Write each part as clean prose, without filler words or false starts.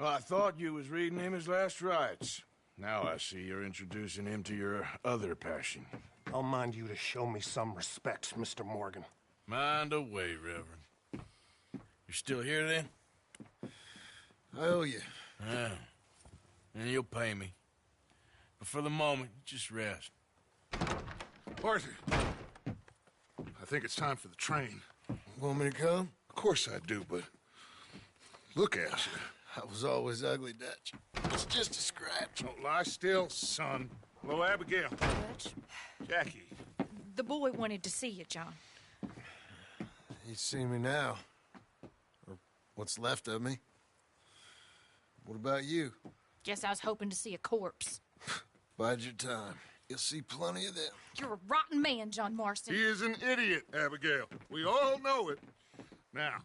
Well, I thought you was reading him his last rites. Now I see you're introducing him to your other passion. I'll mind you to show me some respect, Mr. Morgan. Mind away, Reverend. You still here, then? I owe you. Yeah. And you'll pay me. But for the moment, just rest. Arthur, I think it's time for the train. Want me to come? Of course I do, but look at you. I was always ugly, Dutch. It's just a scratch. Don't lie still, son. Hello, Abigail. Dutch, Jackie. the boy wanted to see you, John. He's seen me now. Or what's left of me. What about you? Guess I was hoping to see a corpse. Bide your time. You'll see plenty of them. You're a rotten man, John Marston. He is an idiot, Abigail. We all know it. Now,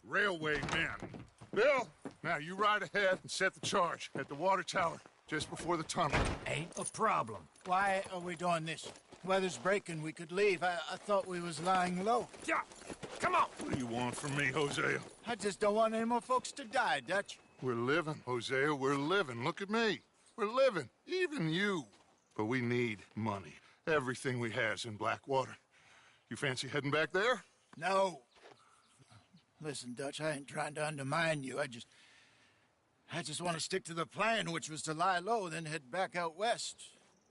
railway men. Bill, now you ride ahead and set the charge at the water tower just before the tunnel. Ain't a problem. Why are we doing this? Weather's breaking. We could leave. I thought we was lying low. Yeah, come on. What do you want from me, Hosea? I just don't want any more folks to die, Dutch. We're living, Hosea. We're living. Look at me. We're living. Even you. But we need money. Everything we has in Blackwater. You fancy heading back there? No. Listen, Dutch, I ain't trying to undermine you. I just want to stick to the plan, which was to lie low, then head back out west.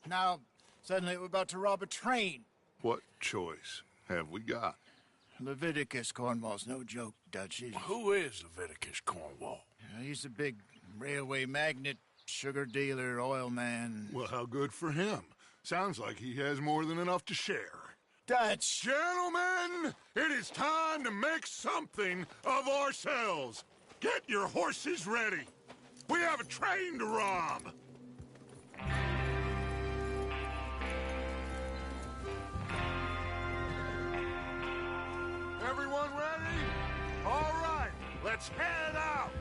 Now, suddenly we're about to rob a train. What choice have we got? Leviticus Cornwall's no joke, Dutch. Who is Leviticus Cornwall? He's a big railway magnate, sugar dealer, oil man. Well, how good for him. Sounds like he has more than enough to share. Dutch! Gentlemen, it is time to make something of ourselves. Get your horses ready. We have a train to rob. Everyone ready? All right, let's head out.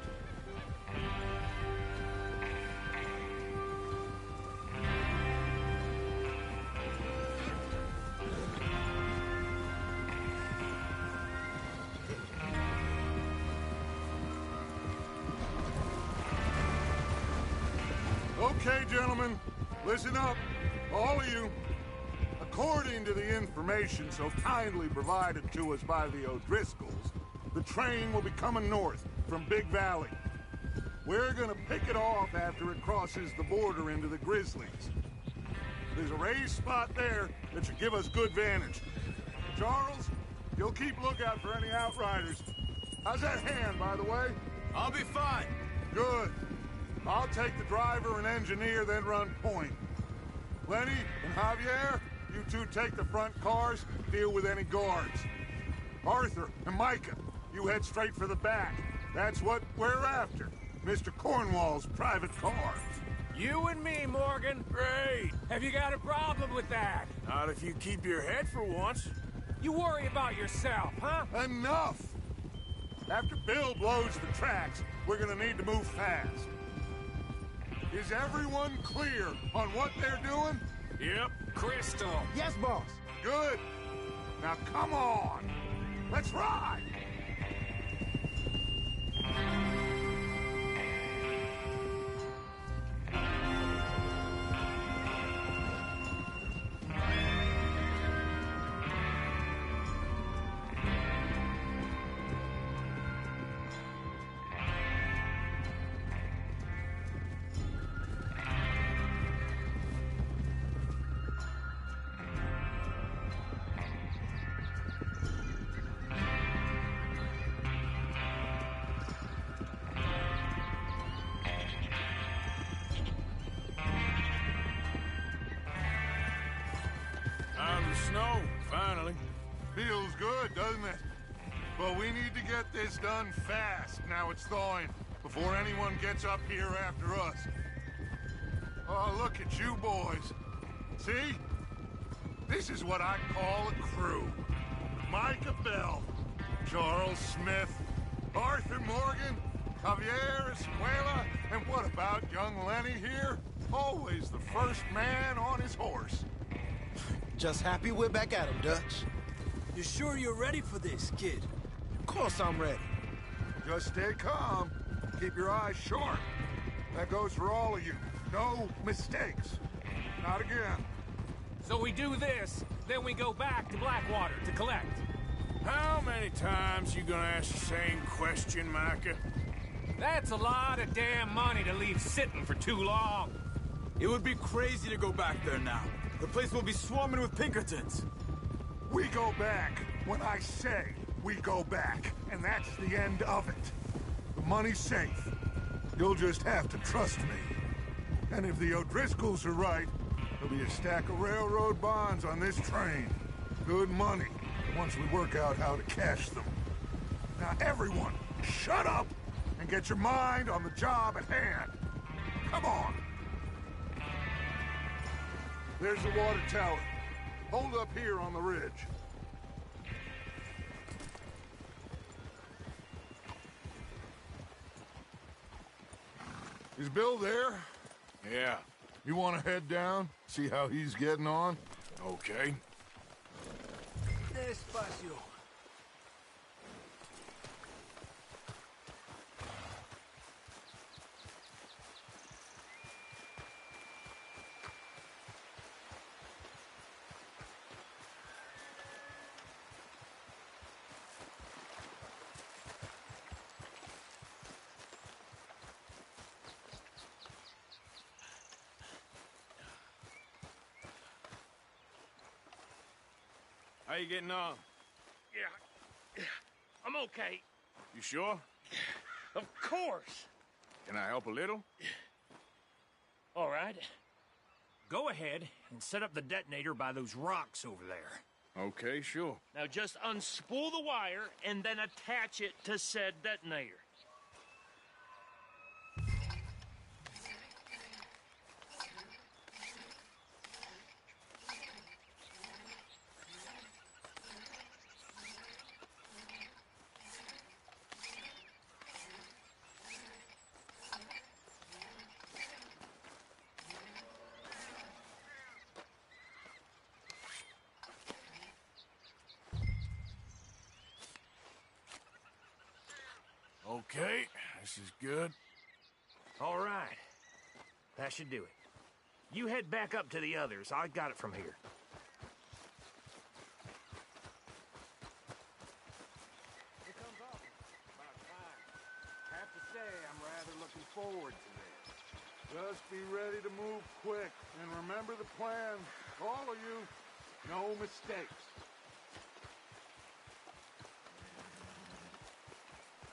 Okay, gentlemen, listen up, all of you. According to the information so kindly provided to us by the O'Driscolls, the train will be coming north from Big Valley. We're gonna pick it off after it crosses the border into the Grizzlies. There's a raised spot there that should give us good vantage. Charles, you'll keep lookout for any outriders. How's that hand, by the way? I'll be fine. Good. I'll take the driver and engineer, then run point. Lenny and Javier, you two take the front cars, deal with any guards. Arthur and Micah, you head straight for the back. That's what we're after. Mr. Cornwall's private cars. You and me, Morgan. Great. Have you got a problem with that? Not if you keep your head for once. You worry about yourself, huh? Enough! After Bill blows the tracks, we're gonna need to move fast. Is everyone clear on what they're doing? Yep. Crystal. Yes, boss. Good. Now come on. Let's ride. Out of the snow, finally. Feels good, doesn't it? But we need to get this done fast, now it's thawing, before anyone gets up here after us. Oh, look at you boys. See? This is what I call a crew. Micah Bell, Charles Smith, Arthur Morgan, Javier Escuela, and what about young Lenny here? Always the first man on his horse. Just happy we're back at him, Dutch. You sure you're ready for this, kid? Of course I'm ready. Just stay calm. keep your eyes sharp. That goes for all of you. No mistakes. Not again. So we do this, then we go back to Blackwater to collect. How many times you gonna ask the same question, Micah? That's a lot of damn money to leave sitting for too long. It would be crazy to go back there now. The place will be swarming with Pinkertons. We go back when I say we go back, and that's the end of it. The money's safe. You'll just have to trust me. And if the O'Driscolls are right, there'll be a stack of railroad bonds on this train. Good money, once we work out how to cash them. Now everyone, shut up and get your mind on the job at hand. Come on. There's the water tower. Hold up here on the ridge. Is Bill there? Yeah, You want to head down? See how he's getting on? okay. Despacio. How you getting on? Yeah, I'm okay. You sure? Of course. Can I help a little? All right. Go ahead and set up the detonator by those rocks over there. Okay, sure. Now just unspool the wire and then attach it to said detonator. Okay, this is good. All right. That should do it. You head back up to the others. I got it from here. Here comes Officer. About time. Have to say, I'm rather looking forward to this. Just be ready to move quick. And remember the plan. All of you, no mistakes.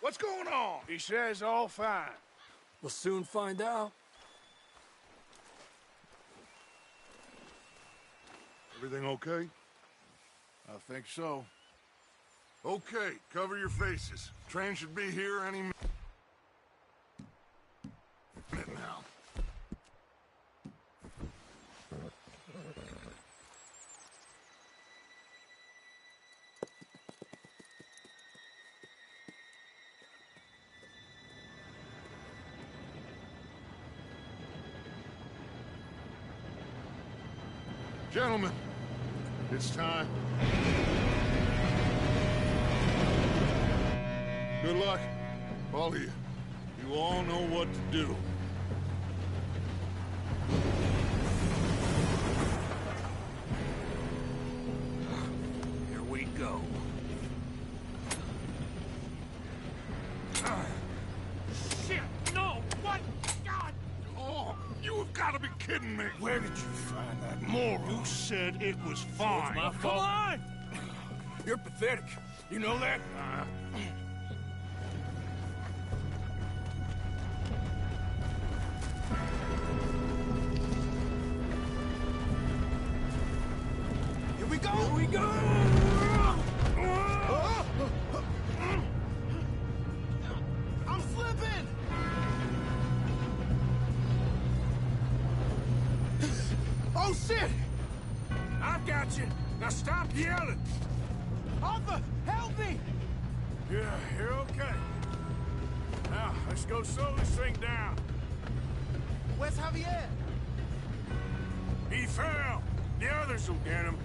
What's going on? He says all fine. We'll soon find out. Everything okay? I think so. Okay, cover your faces. Train should be here any minute now. Gentlemen, it's time. Good luck, all of you. You all know what to do. Here we go. Shit! No! What? God! Oh, you have got to be kidding me. Where did you find that moron? You said it was fine. My Come fault. on! You're pathetic. You know that? Here we go! Here we go! I'm slipping! Oh, shit! I've got you. Now stop yelling. Arthur, help me! Yeah, you're okay. Now, let's go slow this thing down. Where's Javier? He fell. The others will get him.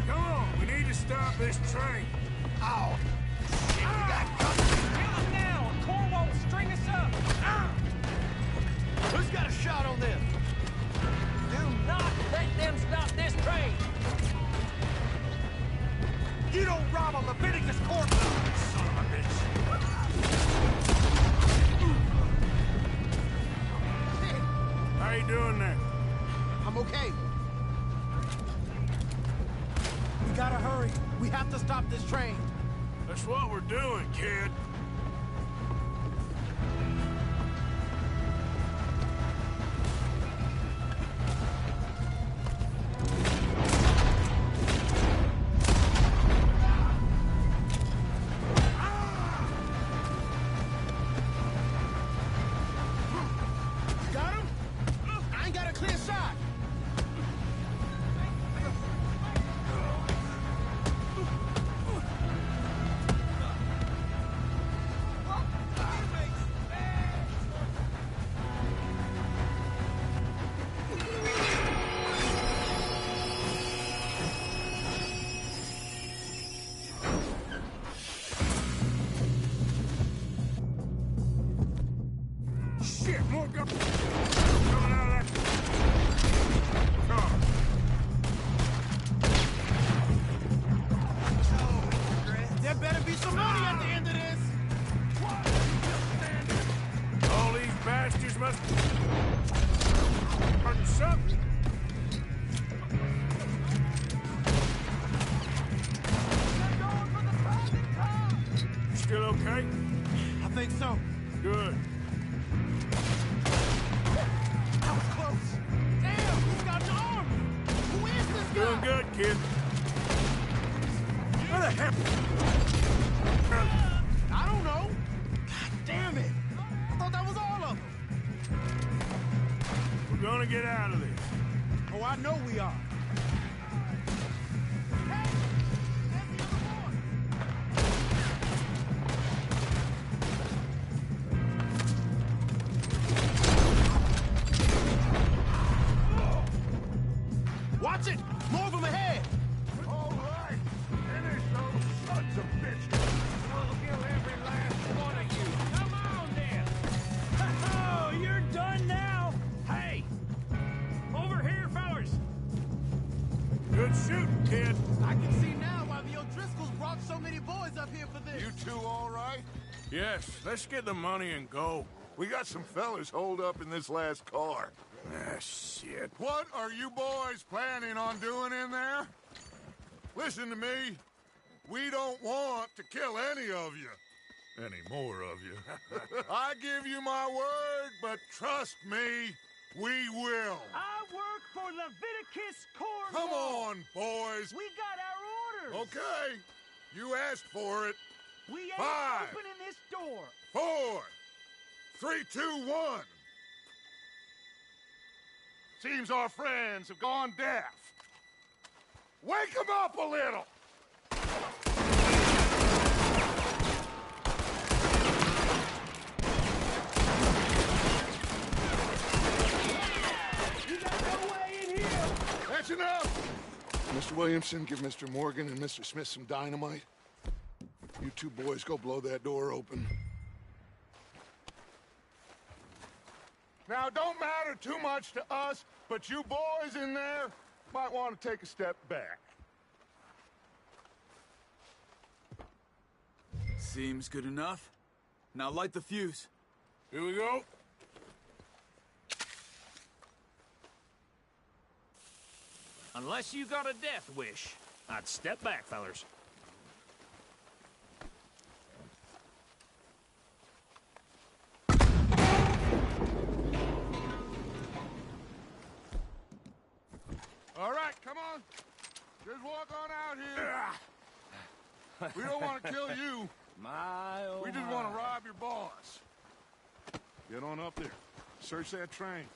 Come on, we need to stop this train. Ow! Kill him now, or Core won't string us up! Who's got a shot on them? Do not let them stop this train! You don't rob a Leviticus corpse! Son of a bitch! How you doing there? I'm okay. We gotta hurry. We have to stop this train. That's what we're doing, kid. Got him? I ain't got a clear shot. Shit, more coming out of that car. There better be some money at the end of this. All these bastards must earn something. Still okay? I think so. Good. That was close. Damn, he's got an arm. Who is this guy? Doing good, kid. Where the hell? I don't know. God damn it. I thought that was all of them. We're gonna get out of this. Oh, I know we are. Hey, there's the other one. Watch it! More of them ahead! All right, finish those sons of bitches. We'll kill every last one of you! Come on, then! Oh, you're done now? Hey! Over here, fellas! Good shooting, kid. I can see now why the O'Driscolls brought so many boys up here for this. You two all right? Yes, let's get the money and go. We got some fellas holed up in this last car. Ah, shit. What are you boys planning on doing in there? Listen to me. We don't want to kill any of you. Any more of you. I give you my word, but trust me, we will. I work for Leviticus Corps. Come on, boys. We got our orders. Okay. You asked for it. We ain't 5, opening this door. 4, 3, 2, 1. Seems our friends have gone deaf. Wake them up a little! You got no way in here. That's enough! Mr. Williamson, give Mr. Morgan and Mr. Smith some dynamite. You two boys go blow that door open. Now, it don't matter too much to us, but you boys in there might want to take a step back. Seems good enough. Now light the fuse. Here we go. Unless you got a death wish, I'd step back, fellers. All right, come on. Just walk on out here. We don't want to kill you. We just want to rob your boss. Get on up there. Search that train.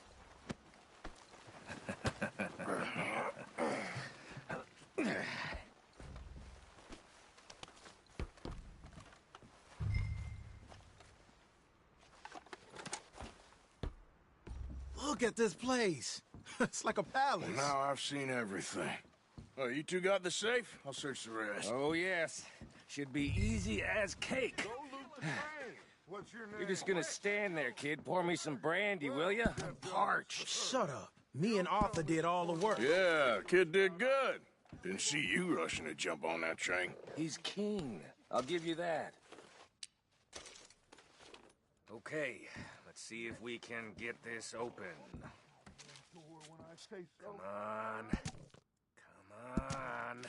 Look at this place. It's like a palace. Now I've seen everything. Oh, you two got the safe? I'll search the rest. Oh, yes. should be easy as cake. Go loot the train. What's your name? You're just gonna stand there, kid. Pour me some brandy, will ya? I'm parched. Shut up. Me and Arthur did all the work. Yeah, kid did good. Didn't see you rushing to jump on that train. He's keen. I'll give you that. Okay, let's see if we can get this open. Come on. Come on.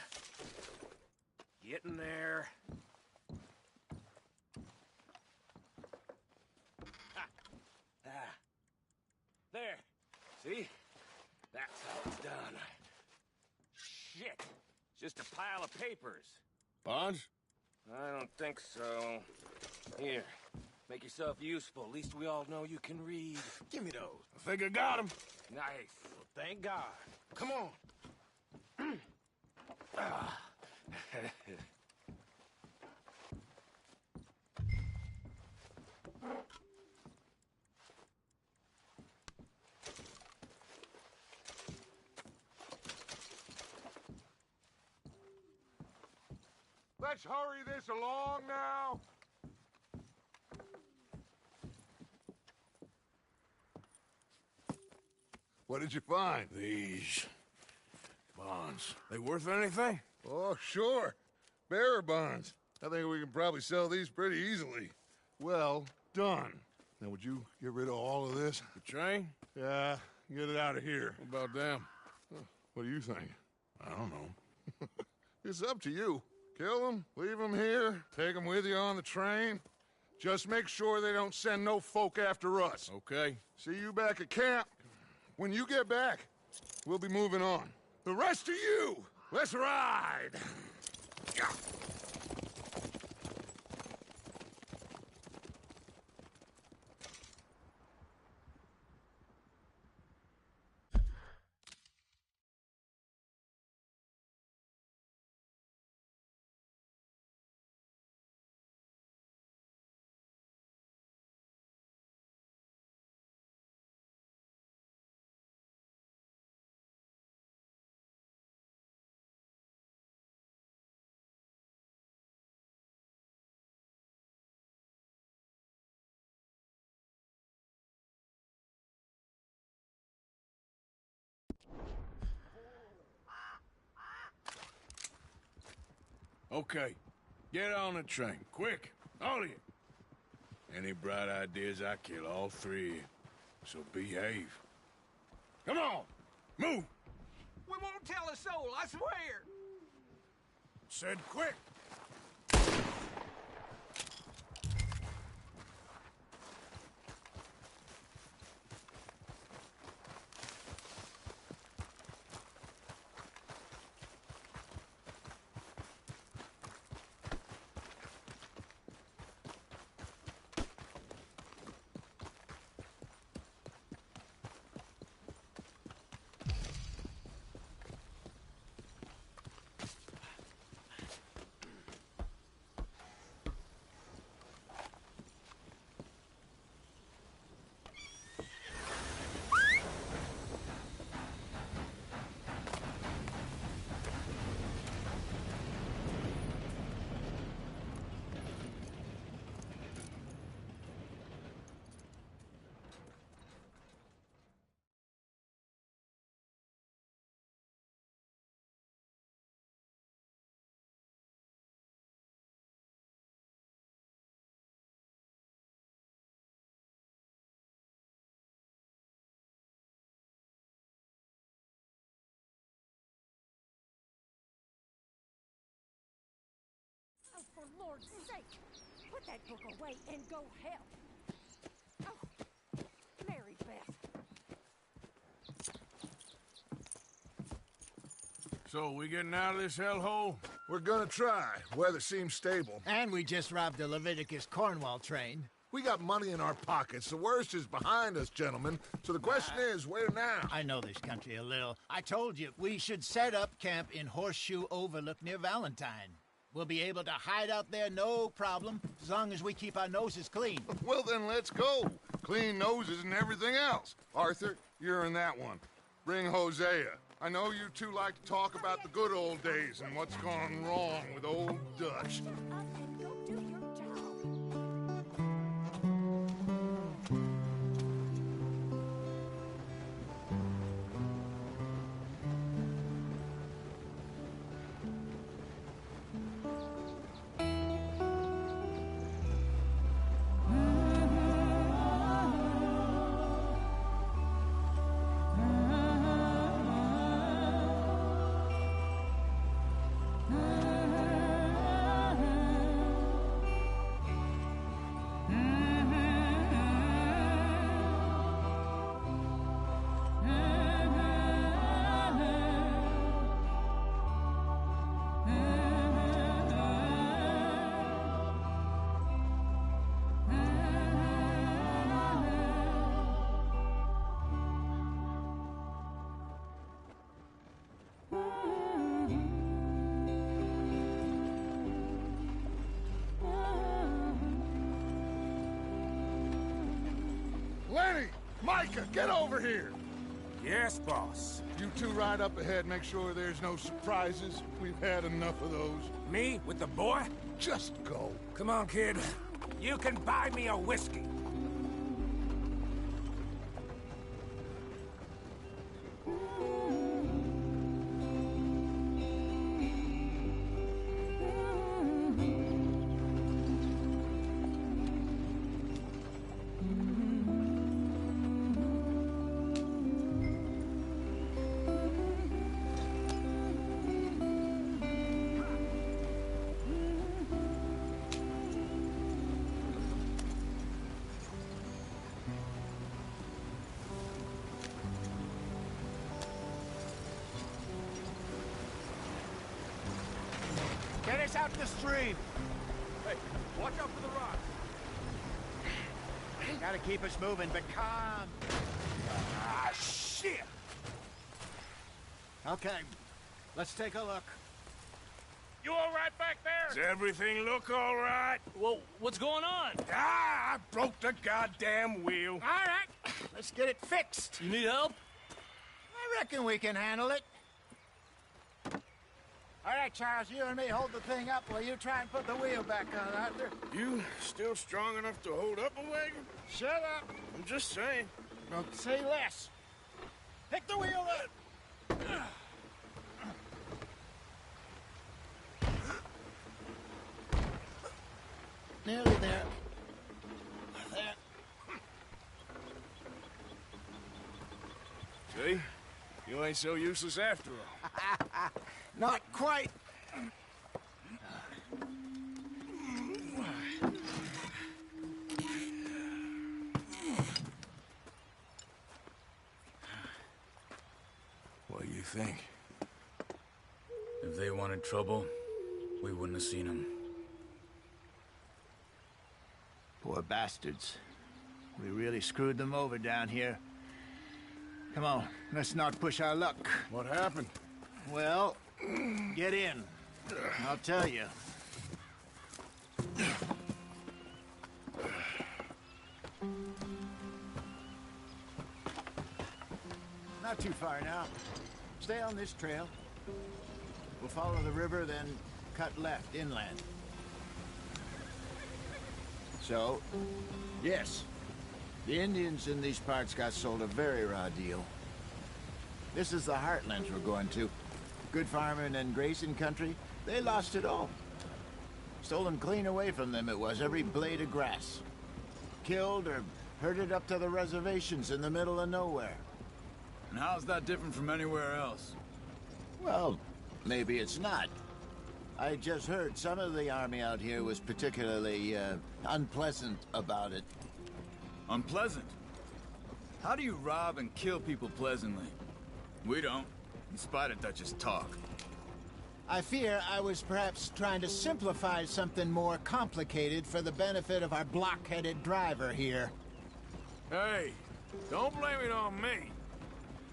Get in there. Ah. There. See? That's how it's done. Shit. Just a pile of papers. Bonds? I don't think so. Here. Make yourself useful. At least we all know you can read. Give me those. I think I got him. Nice. Well, thank God. Come on. Ah. Let's hurry this along now. What did you find? These bonds. They worth anything? Oh, sure. Bearer bonds. I think we can probably sell these pretty easily. Well done. Now, would you get rid of all of this? The train? Yeah, get it out of here. What about them? What do you think? I don't know. It's up to you. Kill them, leave them here, take them with you on the train. Just make sure they don't send no folk after us. Okay. See you back at camp. When you get back, we'll be moving on. The rest of you, let's ride! Yeah. Okay. Get on the train. Quick. All of you. Any bright ideas, I kill all three of you. So behave. Come on! Move! We won't tell a soul, I swear. Said quick! Oh, for Lord's sake, put that book away and go help. Oh, Mary Beth. So, we getting out of this hellhole? We're gonna try. Weather seems stable. And we just robbed the Leviticus Cornwall train. We got money in our pockets. The worst is behind us, gentlemen. So the question is, where now? I know this country a little. I told you, we should set up camp in Horseshoe Overlook near Valentine. We'll be able to hide out there, no problem, as long as we keep our noses clean. Well, then let's go. Clean noses and everything else. Arthur, you're in that one. Bring Hosea. I know you two like to talk about the good old days and what's gone wrong with old Dutch. And go do your job. Lenny! Micah, get over here! Yes, boss. You two ride up ahead, make sure there's no surprises. We've had enough of those. Me with the boy? Just go. Come on, kid. You can buy me a whiskey. Get us out the stream. Hey, watch out for the rocks. Gotta keep us moving, but calm. Ah, shit! Okay, let's take a look. You all right back there? Does everything look all right? Well, what's going on? Ah, I broke the goddamn wheel. All right, let's get it fixed. You need help? I reckon we can handle it. All right, Charles, you and me hold the thing up while you try and put the wheel back on, Arthur. You still strong enough to hold up a wagon? Shut up. I'm just saying. Don't say less. Pick the wheel up. Nearly there. There. See? You ain't so useless after all. Not quite. What do you think? If they wanted trouble, we wouldn't have seen them. Poor bastards. We really screwed them over down here. Come on, let's not push our luck. What happened? Well, get in. I'll tell you. Not too far now. Stay on this trail. We'll follow the river, then cut left inland. So, yes, the Indians in these parts got sold a very raw deal. This is the heartlands we're going to. Good farming and grazing country, they lost it all. Stolen clean away from them it was, every blade of grass. Killed or herded up to the reservations in the middle of nowhere. And how's that different from anywhere else? Well, maybe it's not. I just heard some of the army out here was particularly, unpleasant about it. Unpleasant? How do you rob and kill people pleasantly? We don't, in spite of Dutch's talk. I fear I was perhaps trying to simplify something more complicated for the benefit of our block-headed driver here. Hey, don't blame it on me.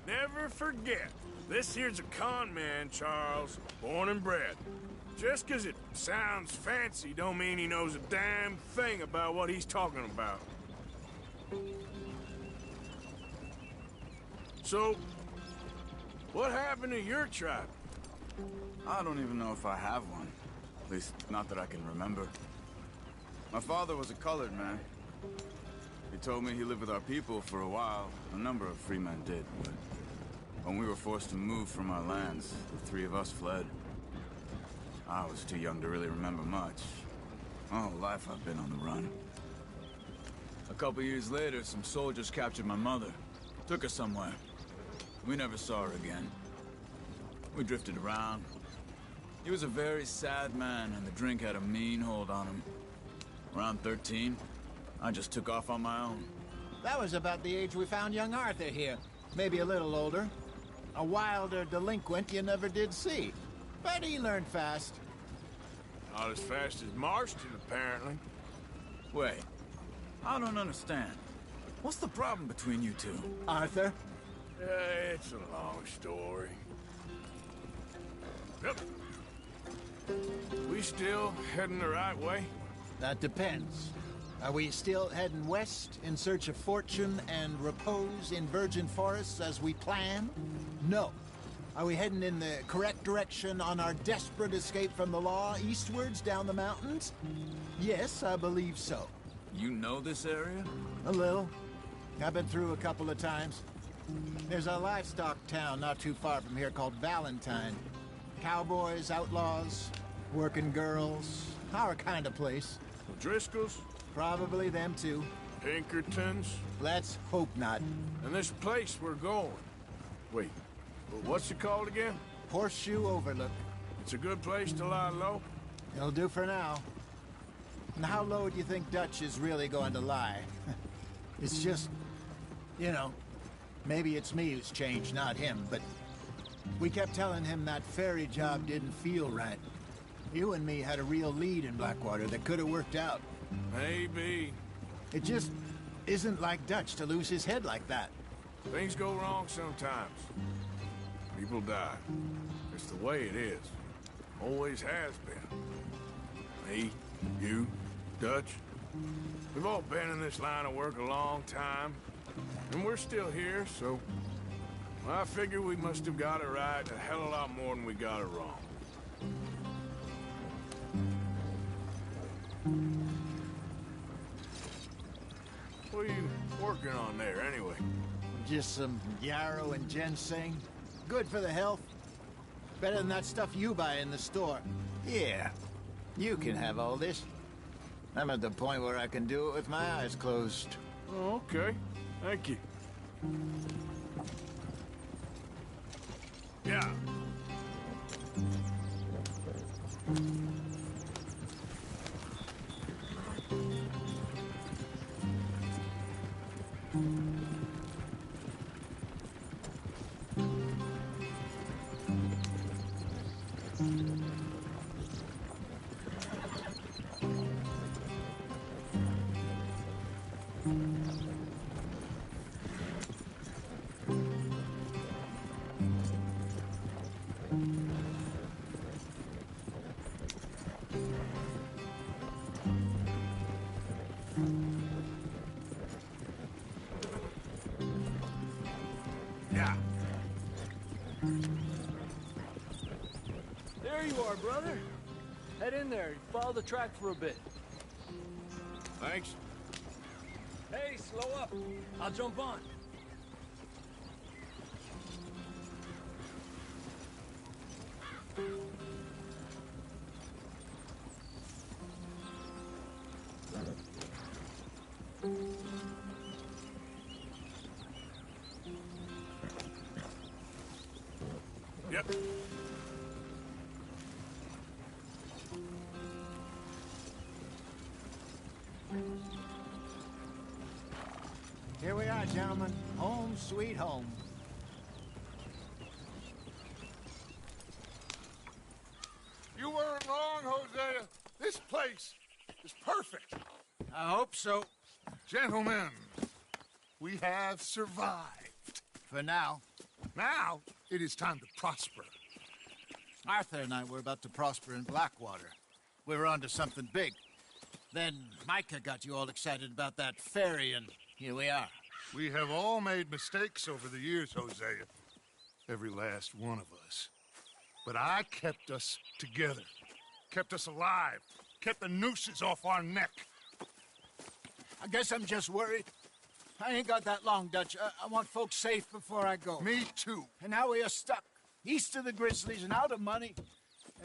Never forget, this here's a con man, Charles, born and bred. Just 'cause it sounds fancy don't mean he knows a damn thing about what he's talking about. So, What happened to your tribe? I don't even know if I have one. At least, not that I can remember. My father was a colored man. He told me he lived with our people for a while. A number of free men did, but when we were forced to move from our lands, the three of us fled. I was too young to really remember much. My whole life I've been on the run. A couple years later, some soldiers captured my mother. Took her somewhere. We never saw her again. We drifted around. He was a very sad man, and the drink had a mean hold on him. Around 13, I just took off on my own. That was about the age we found young Arthur here. Maybe a little older. A wilder delinquent you never did see. But he learned fast. Not as fast as Marston, apparently. Wait, I don't understand. What's the problem between you two? Arthur? It's a long story. Yep. We still heading the right way? That depends. Are we still heading west in search of fortune and repose in virgin forests as we planned? No. Are we heading in the correct direction on our desperate escape from the law eastwards down the mountains? Yes, I believe so. You know this area? A little. I've been through a couple of times. There's a livestock town not too far from here called Valentine. Cowboys, outlaws, working girls, our kind of place. Driscoll's? Probably them too. Pinkertons? Let's hope not. And this place we're going. Wait, what's it called again? Horseshoe Overlook. It's a good place to lie low? It'll do for now. And how low do you think Dutch is really going to lie? It's just, you know, maybe it's me who's changed, not him, but we kept telling him that ferry job didn't feel right. You and me had a real lead in Blackwater that could have worked out. Maybe. It just isn't like Dutch to lose his head like that. Things go wrong sometimes. People die. It's the way it is. Always has been. Me, you, Dutch. We've all been in this line of work a long time. And we're still here, so... I figure we must have got it right a hell of a lot more than we got it wrong. What are you working on there, anyway? Just some yarrow and ginseng. Good for the health. Better than that stuff you buy in the store. Yeah, you can have all this. I'm at the point where I can do it with my eyes closed. Oh, okay. Thank you. Yeah. Yeah. There you are, brother. Head in there. Follow the track for a bit. Thanks. Hey, slow up. I'll jump on. Yep. Here we are, gentlemen. Home sweet home. You weren't wrong, Hosea. This place is perfect. I hope so. Gentlemen, we have survived. For now. Now, it is time to prosper. Arthur and I were about to prosper in Blackwater. We were onto something big. Then Micah got you all excited about that ferry, and here we are. We have all made mistakes over the years, Hosea. every last one of us. But I kept us together, kept us alive, kept the nooses off our neck. I guess I'm just worried. I ain't got that long, Dutch. I want folks safe before I go. Me too. And now we are stuck, east of the Grizzlies and out of money,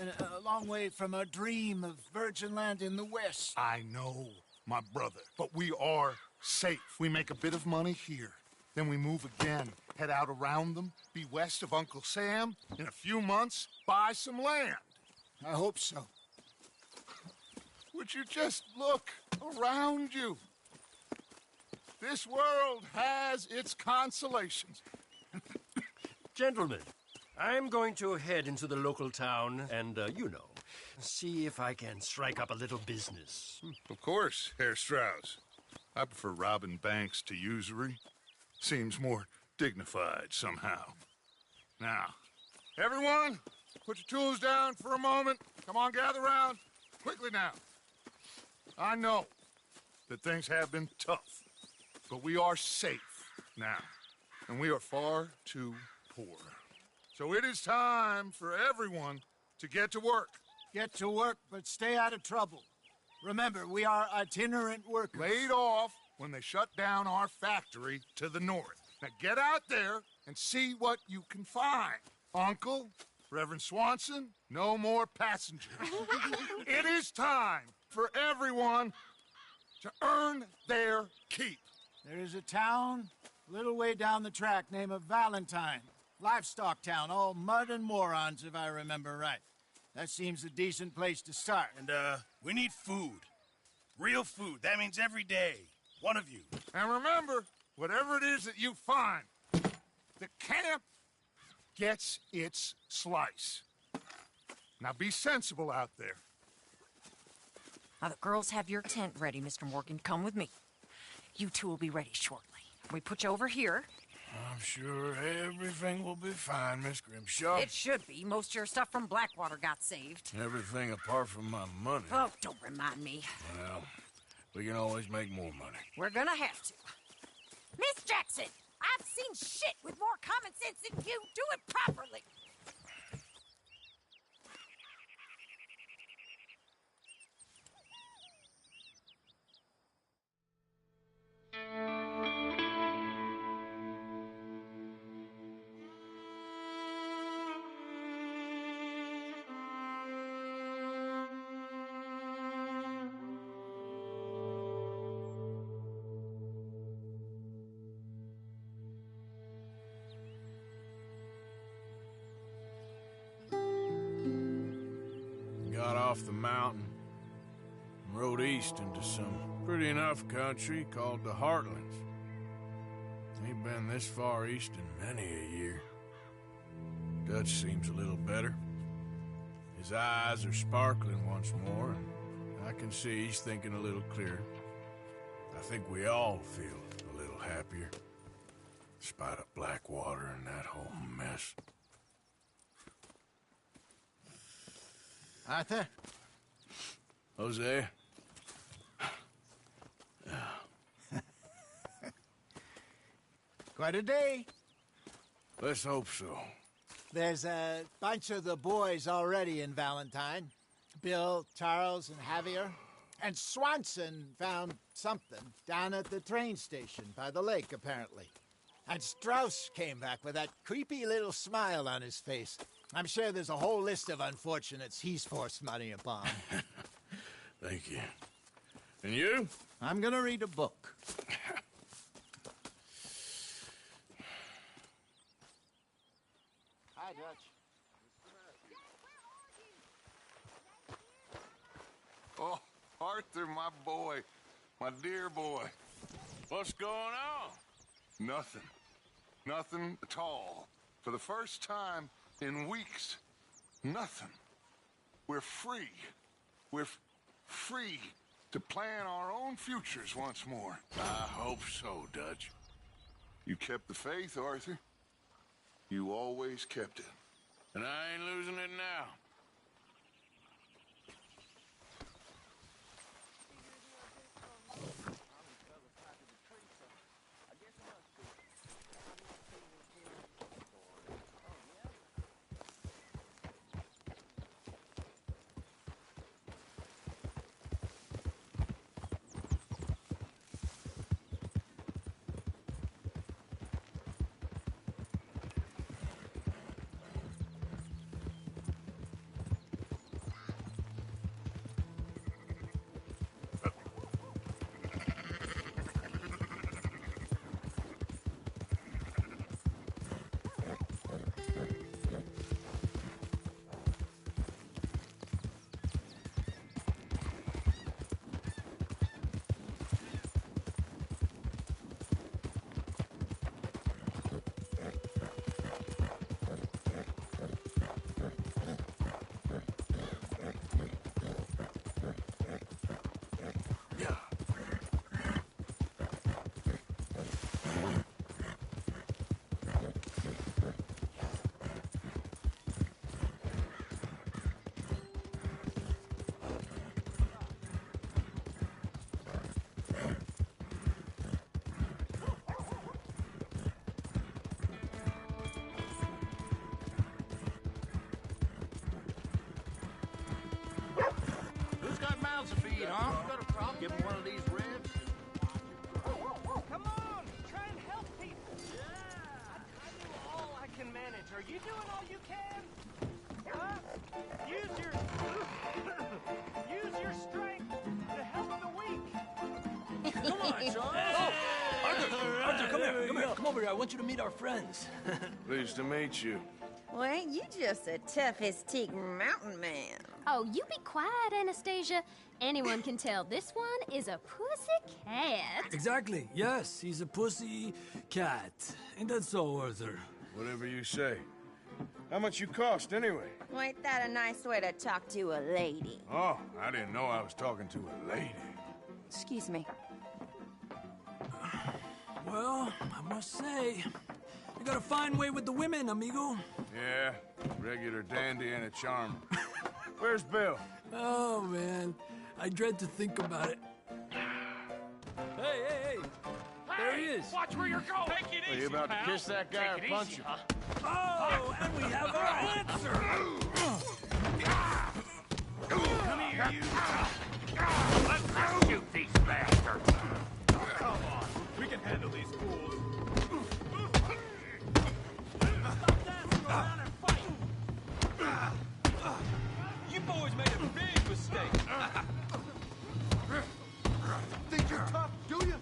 and a long way from a dream of virgin land in the west. I know, my brother, but we are safe. We make a bit of money here, then we move again, head out around them, be west of Uncle Sam, in a few months, buy some land. I hope so. Would you just look around you? This world has its consolations. Gentlemen, I'm going to head into the local town and, see if I can strike up a little business. Of course, Herr Strauss. I prefer robbing banks to usury. Seems more dignified somehow. Now, everyone, put your tools down for a moment. Come on, gather round. Quickly now. I know that things have been tough, but we are safe now, and we are far too poor. So it is time for everyone to get to work. Get to work, but stay out of trouble. Remember, we are itinerant workers. Laid off when they shut down our factory to the north. Now get out there and see what you can find. Uncle, Reverend Swanson, no more passengers. It is time for everyone to earn their keep. There is a town a little way down the track named Valentine. Livestock town, all mud and morons, if I remember right. That seems a decent place to start. And, we need food. Real food. That means every day. One of you. And remember, whatever it is that you find, the camp gets its slice. Now be sensible out there. Now, the girls have your tent ready, Mr. Morgan. Come with me. You two will be ready shortly. We put you over here. I'm sure everything will be fine, Miss Grimshaw. It should be. Most of your stuff from Blackwater got saved. Everything apart from my money. Oh, don't remind me. Well, we can always make more money. We're gonna have to. Miss Jackson, I've seen shit with more common sense than you. Do it properly. Got off the mountain and rode east into some pretty enough country called the Heartlands. Ain't been this far east in many a year. Dutch seems a little better. His eyes are sparkling once more, and I can see he's thinking a little clearer. I think we all feel a little happier, in spite of Blackwater and that whole mess. Arthur? Hosea? Quite a day. Let's hope so. There's a bunch of the boys already in Valentine. Bill, Charles, and Javier. And Swanson found something down at the train station by the lake, apparently. And Strauss came back with that creepy little smile on his face. I'm sure there's a whole list of unfortunates he's forced money upon. Thank you. And you? I'm gonna read a book. Hi, Dutch. Oh, Arthur, my boy. My dear boy. What's going on? Nothing. Nothing at all. For the first time in weeks, nothing. We're free. We're free to plan our own futures once more. I hope so, Dutch. You kept the faith, Arthur. You always kept it. And I ain't losing it now. doing all you can? Huh? Use your strength to help the weak. Come on, Charles. Arthur, come here. Come over here. I want you to meet our friends. Pleased to meet you. Well, ain't you just a tough-as-teak mountain man? Oh, you be quiet, Anastasia. Anyone can tell this one is a pussy cat. Exactly. Yes, he's a pussy cat. Ain't that so, Arthur? Whatever you say. How much you cost, anyway? Well, ain't that a nice way to talk to a lady? Oh, I didn't know I was talking to a lady. Excuse me. Well, I must say, you got a fine way with the women, amigo. Yeah, regular dandy and a charmer. Where's Bill? Oh, man. I dread to think about it. Hey! There he is. Watch where you're going. Take it Are easy, you about pal. to kiss that guy or punch him? Oh, and we have our answer. Come here, you. Let's shoot these bastards. Come on. We can handle these fools. Stop dancing around and fight. You boys made a big mistake. Think you're tough, do you?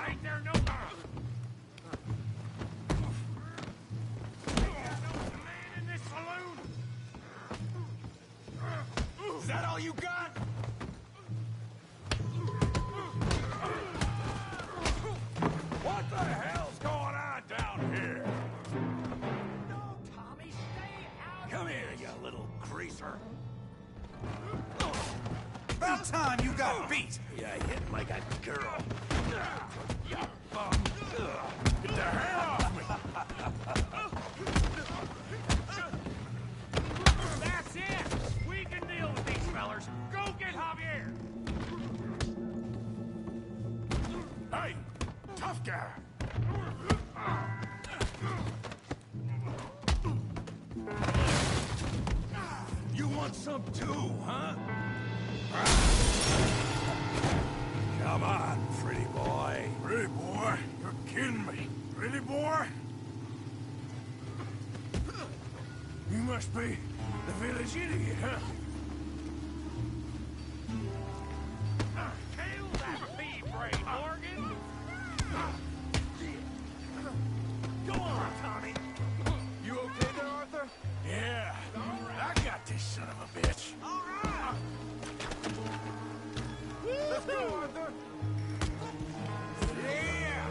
Ain't there no... man in this saloon? Is that all you got? What the hell's going on down here? No, Tommy, stay out. Come here, you little greaser. About time you got beat. You hit like a girl. You bum. Get the hell off me. That's it. We can deal with these fellers. Go get Javier. Hey, tough guy. You want some too, huh? Come on, pretty boy. Pretty boy? You're kidding me. Pretty boy? You must be the village idiot, huh? Kill that pea-brain, Morgan! Go on, Tommy. You okay there, Arthur? Yeah. I got this son of a bitch. All right. Let's go, Arthur. Yeah.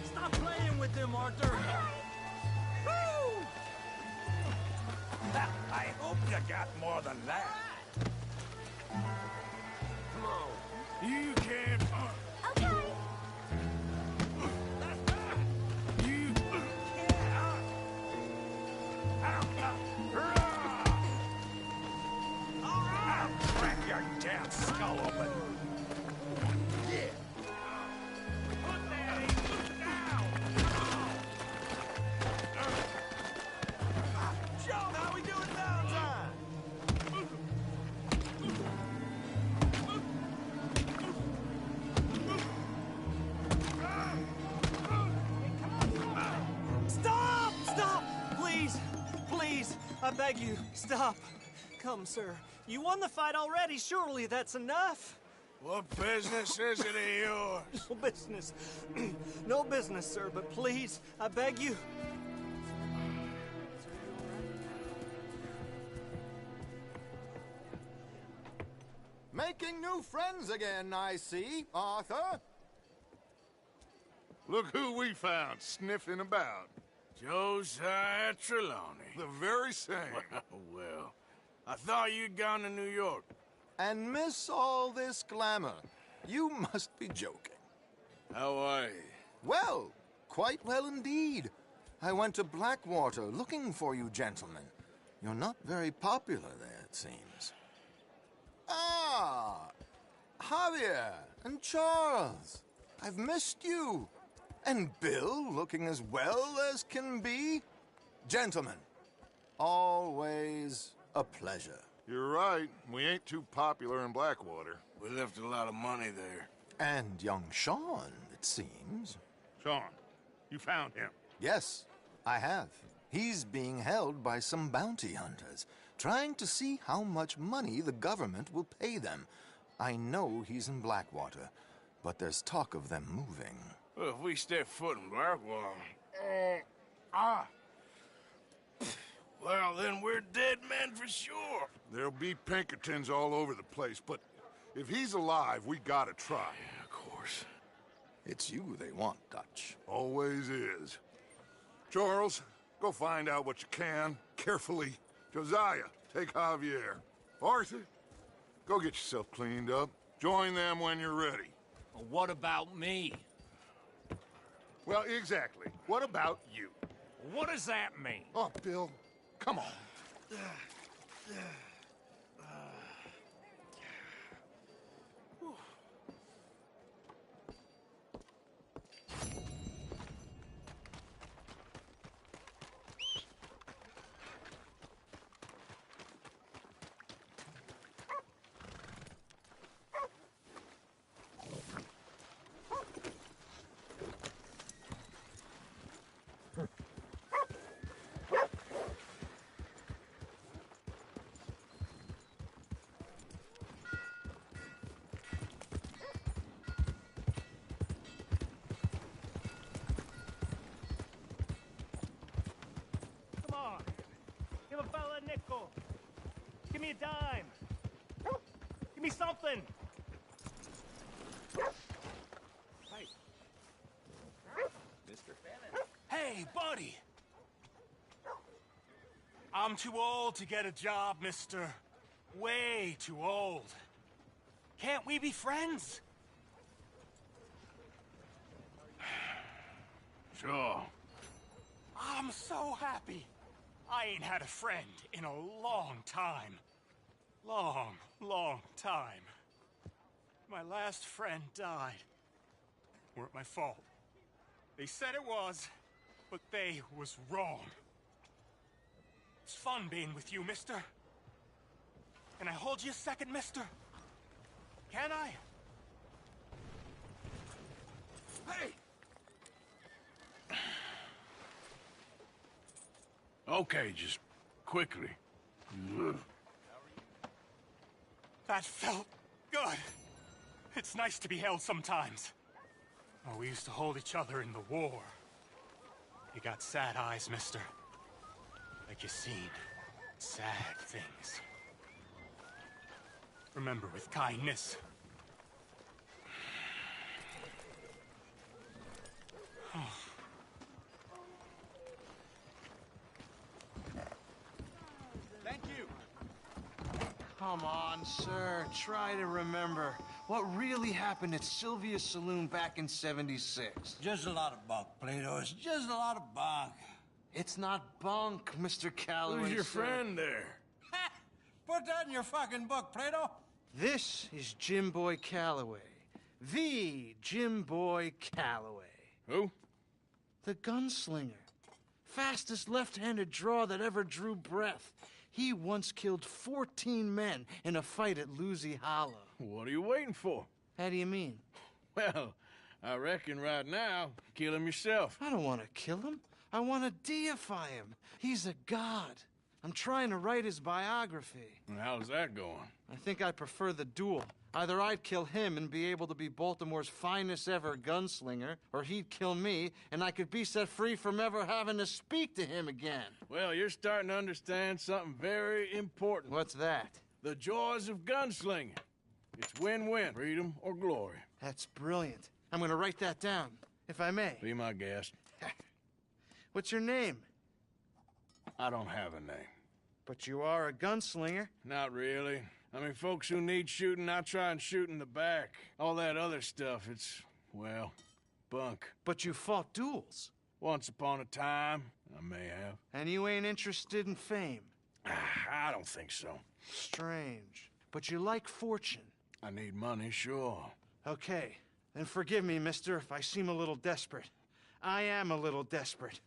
Stop playing with him, Arthur. Woo! I hope you got more than that. Come on. You can't... Okay. You... I'll crack your damn skull open. Yeah. Put that in now. John, how we doing downtime? Stop! Stop! Please! Please! I beg you, stop. Come, sir. You won the fight already. Surely that's enough. What business is it of yours? No business. No business, sir, but please, I beg you. Making new friends again, I see, Arthur. Look who we found sniffing about. Josiah Trelawney. The very same. Well, I thought you'd gone to New York. And miss all this glamour. You must be joking. How are you? Well, quite well indeed. I went to Blackwater looking for you gentlemen. You're not very popular there, it seems. Ah, Javier and Charles. I've missed you. And Bill looking as well as can be. Gentlemen, always a pleasure. You're right. We ain't too popular in Blackwater. We left a lot of money there. And young Sean, it seems. Sean, you found him. Yes, I have. He's being held by some bounty hunters, trying to see how much money the government will pay them. I know he's in Blackwater, but there's talk of them moving. Well, if we step foot in Blackwater... Well, then we're dead men for sure. There'll be Pinkertons all over the place, but if he's alive, we gotta try. Yeah, of course. It's you they want, Dutch. Always is. Charles, go find out what you can, carefully. Josiah, take Javier. Arthur, go get yourself cleaned up. Join them when you're ready. Well, what about me? Well, exactly. What about you? What does that mean? Oh, Bill, come on. Come on. Give a fella a nickel. Give me a dime. Give me something. Hey. Mr. Bennett. Hey, buddy! I'm too old to get a job, mister. Way too old. Can't we be friends? Sure. I'm so happy. I ain't had a friend in a long time. Long time. My last friend died. Weren't my fault. They said it was, but they was wrong. It's fun being with you, mister. Can I hold you a second, mister? Can I? Hey! Okay, just quickly. That felt good. It's nice to be held sometimes. Oh, we used to hold each other in the war. You got sad eyes, mister. Like you seen sad things. Remember with kindness. Thank you. Come on, sir. Try to remember what really happened at Sylvia's Saloon back in '76. Just a lot of bunk, Plato. It's just a lot of bunk. It's not bunk, Mr. Calloway. Who's your sir. friend there? Put that in your fucking book, Plato. This is Jim Boy Calloway. The Jim Boy Calloway. Who? The gunslinger. Fastest left-handed draw that ever drew breath. He once killed 14 men in a fight at Lucy Hollow. What are you waiting for? How do you mean? Well, I reckon right now, kill him yourself. I don't want to kill him. I want to deify him. He's a god. I'm trying to write his biography. And how's that going? I think I prefer the duel. Either I'd kill him and be able to be Baltimore's finest ever gunslinger, or he'd kill me and I could be set free from ever having to speak to him again. Well, you're starting to understand something very important. What's that? The joys of gunslinging. It's win-win, freedom or glory. That's brilliant. I'm going to write that down, if I may. Be my guest. What's your name? I don't have a name. But you are a gunslinger. Not really. I mean, folks who need shooting, I try and shoot in the back. All that other stuff, it's, well, bunk. But you fought duels. Once upon a time, I may have. And you ain't interested in fame. I don't think so. Strange. But you like fortune. I need money, sure. Okay. Then forgive me, mister, if I seem a little desperate. I am a little desperate.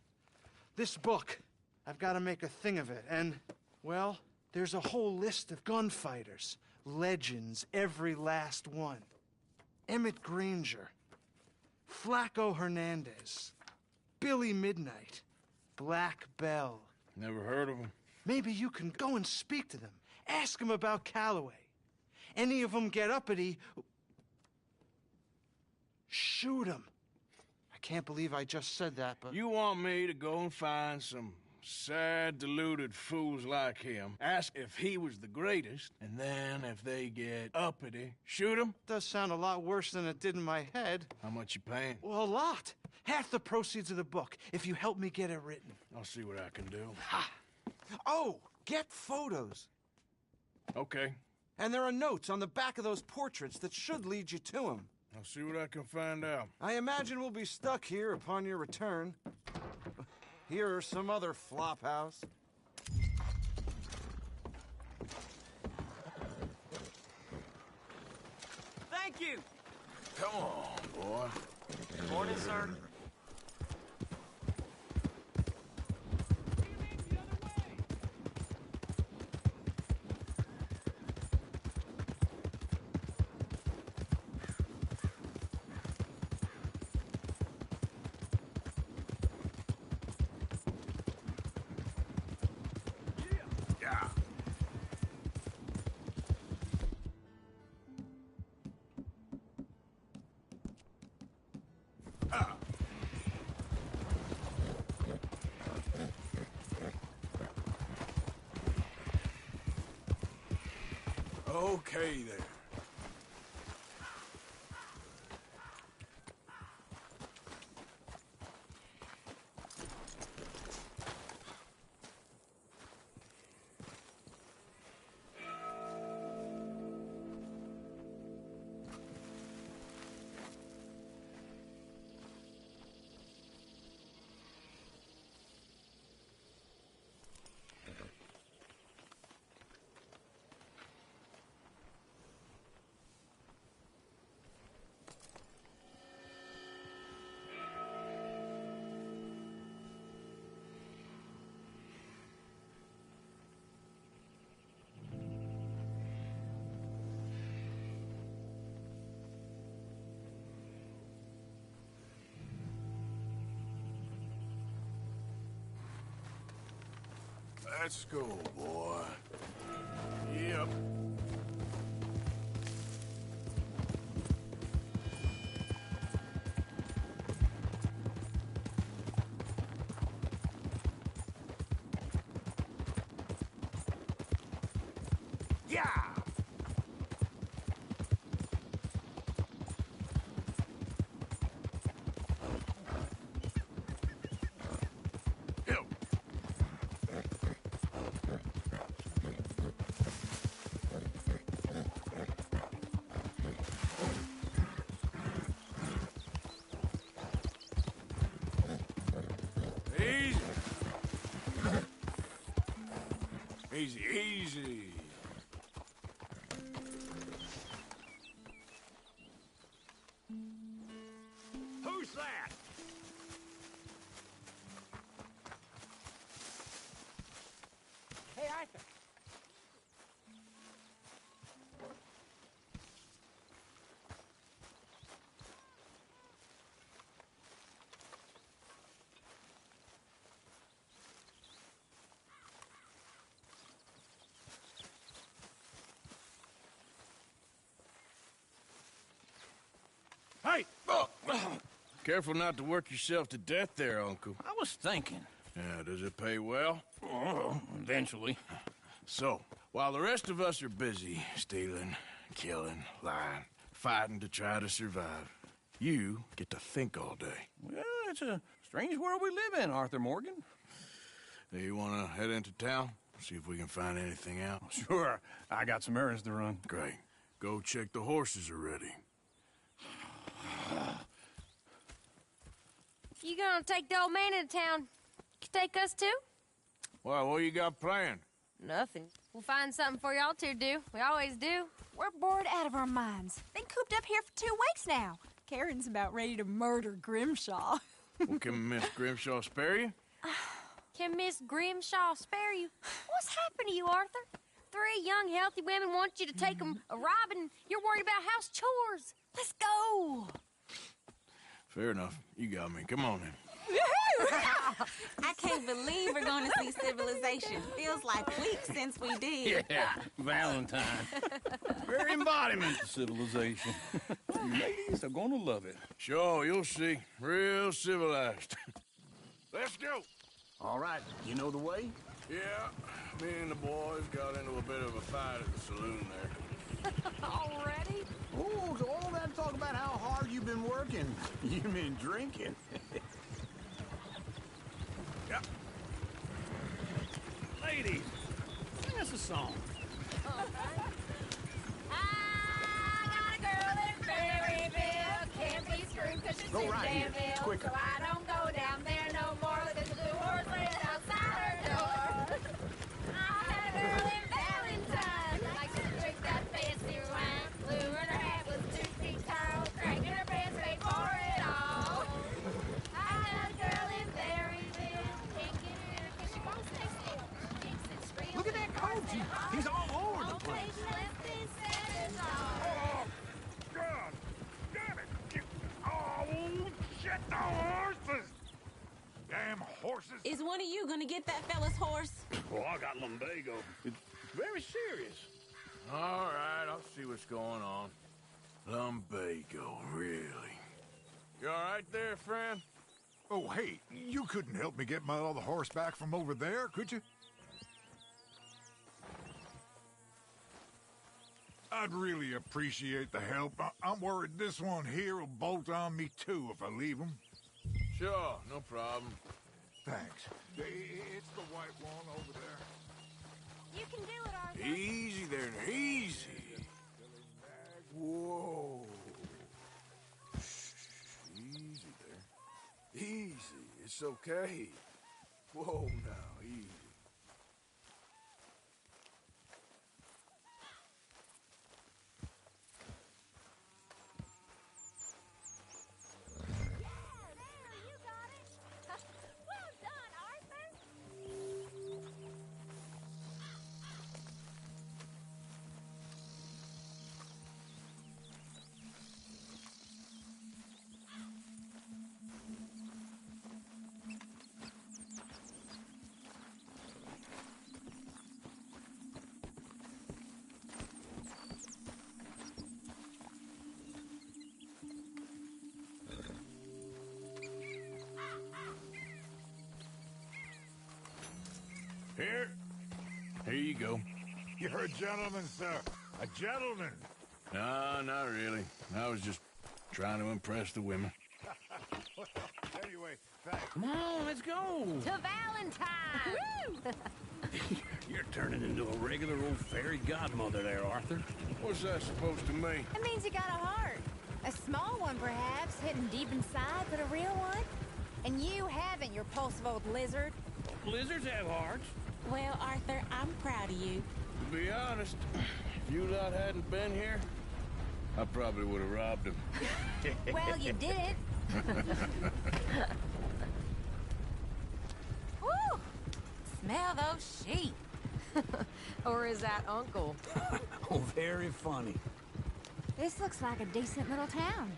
This book, I've got to make a thing of it, and, well, there's a whole list of gunfighters. Legends, every last one. Emmett Granger. Flaco Hernandez. Billy Midnight. Black Bell. Never heard of them. Maybe you can go and speak to them. Ask them about Calloway. Any of them get uppity, shoot them. I can't believe I just said that, but... You want me to go and find some sad, deluded fools like him, ask if he was the greatest, and then if they get uppity, shoot him? Does sound a lot worse than it did in my head. How much you paying? Well, a lot. Half the proceeds of the book, if you help me get it written. I'll see what I can do. Ha! Oh, get photos. Okay. And there are notes on the back of those portraits that should lead you to him. I'll see what I can find out. I imagine we'll be stuck here upon your return. Here are some other flophouse. Thank you. Come on, boy. Good morning, sir. Okay, there. Let's go, boy. Yep. Yeah! Easy, easy. Who's that? Hey, Arthur. Hey! Oh. Careful not to work yourself to death there, Uncle. I was thinking. Yeah, does it pay well? Oh, eventually. So, while the rest of us are busy stealing, killing, lying, fighting to try to survive, you get to think all day. Well, it's a strange world we live in, Arthur Morgan. You want to head into town? See if we can find anything out? Sure. I got some errands to run. Great. Go check the horses are ready. You gonna take the old man into town? You take us too? Well, what you got planned? Nothing. We'll find something for y'all to do. We always do. We're bored out of our minds. Been cooped up here for 2 weeks now. Karen's about ready to murder Grimshaw. Well, can Miss Grimshaw spare you? Can Miss Grimshaw spare you? What's happened to you, Arthur? 3 young, healthy women want you to take them a robbing. You're worried about house chores. Let's go. Fair enough. You got me. Come on, then. Woohoo! I can't believe we're going to see civilization. Feels like weeks since we did. Yeah, Valentine. Very embodiment of civilization. You ladies are gonna love it. Sure, you'll see. Real civilized. Let's go. All right, you know the way? Yeah, me and the boys got into a bit of a fight at the saloon there. Already? Oh, so all that talk about how hard you've been working. You mean drinking. Yeah. Ladies, sing us a song. Can't be screwed 'cause she's Go in right here. Danville. Quicker. So I don't go down there no more. Look at the blue horse laying outside her door. I had a girl in Valentine. Likes to drink that fancy wine. Blue and her hat was 2 feet tall. Cranking her pants paid for it all. I had a girl in Berryville. Can't get her 'cause she won't stay still. Kicks and screams. Look at that coat. He's all over the place. God damn it! Oh, shit, the horses! Damn horses! Is one of you going to get that fella's horse? Well, I got lumbago. It's very serious. All right, I'll see what's going on. Lumbago, really? You all right there, friend? Oh, hey, you couldn't help me get my other horse back from over there, could you? I'd really appreciate the help. I'm worried this one here will bolt on me, too, if I leave him. Sure, no problem. Thanks. It's the white one over there. You can do it, Arthur. Easy there, easy. Whoa. Easy there. Easy. It's okay. Whoa now, easy. Here you go. You're a gentleman, sir. A gentleman. No, not really. I was just trying to impress the women. Anyway, thanks. Come on, let's go. To Valentine! You're turning into a regular old fairy godmother there, Arthur. What's that supposed to mean? It means you got a heart. A small one, perhaps, hidden deep inside, but a real one. And you haven't, you repulsive old lizard. Lizards have hearts. Well, Arthur, I'm proud of you. To be honest, if you lot hadn't been here, I probably would have robbed him. Well, you did. Woo! Smell those sheep. Or is that Uncle? Oh, very funny. This looks like a decent little town.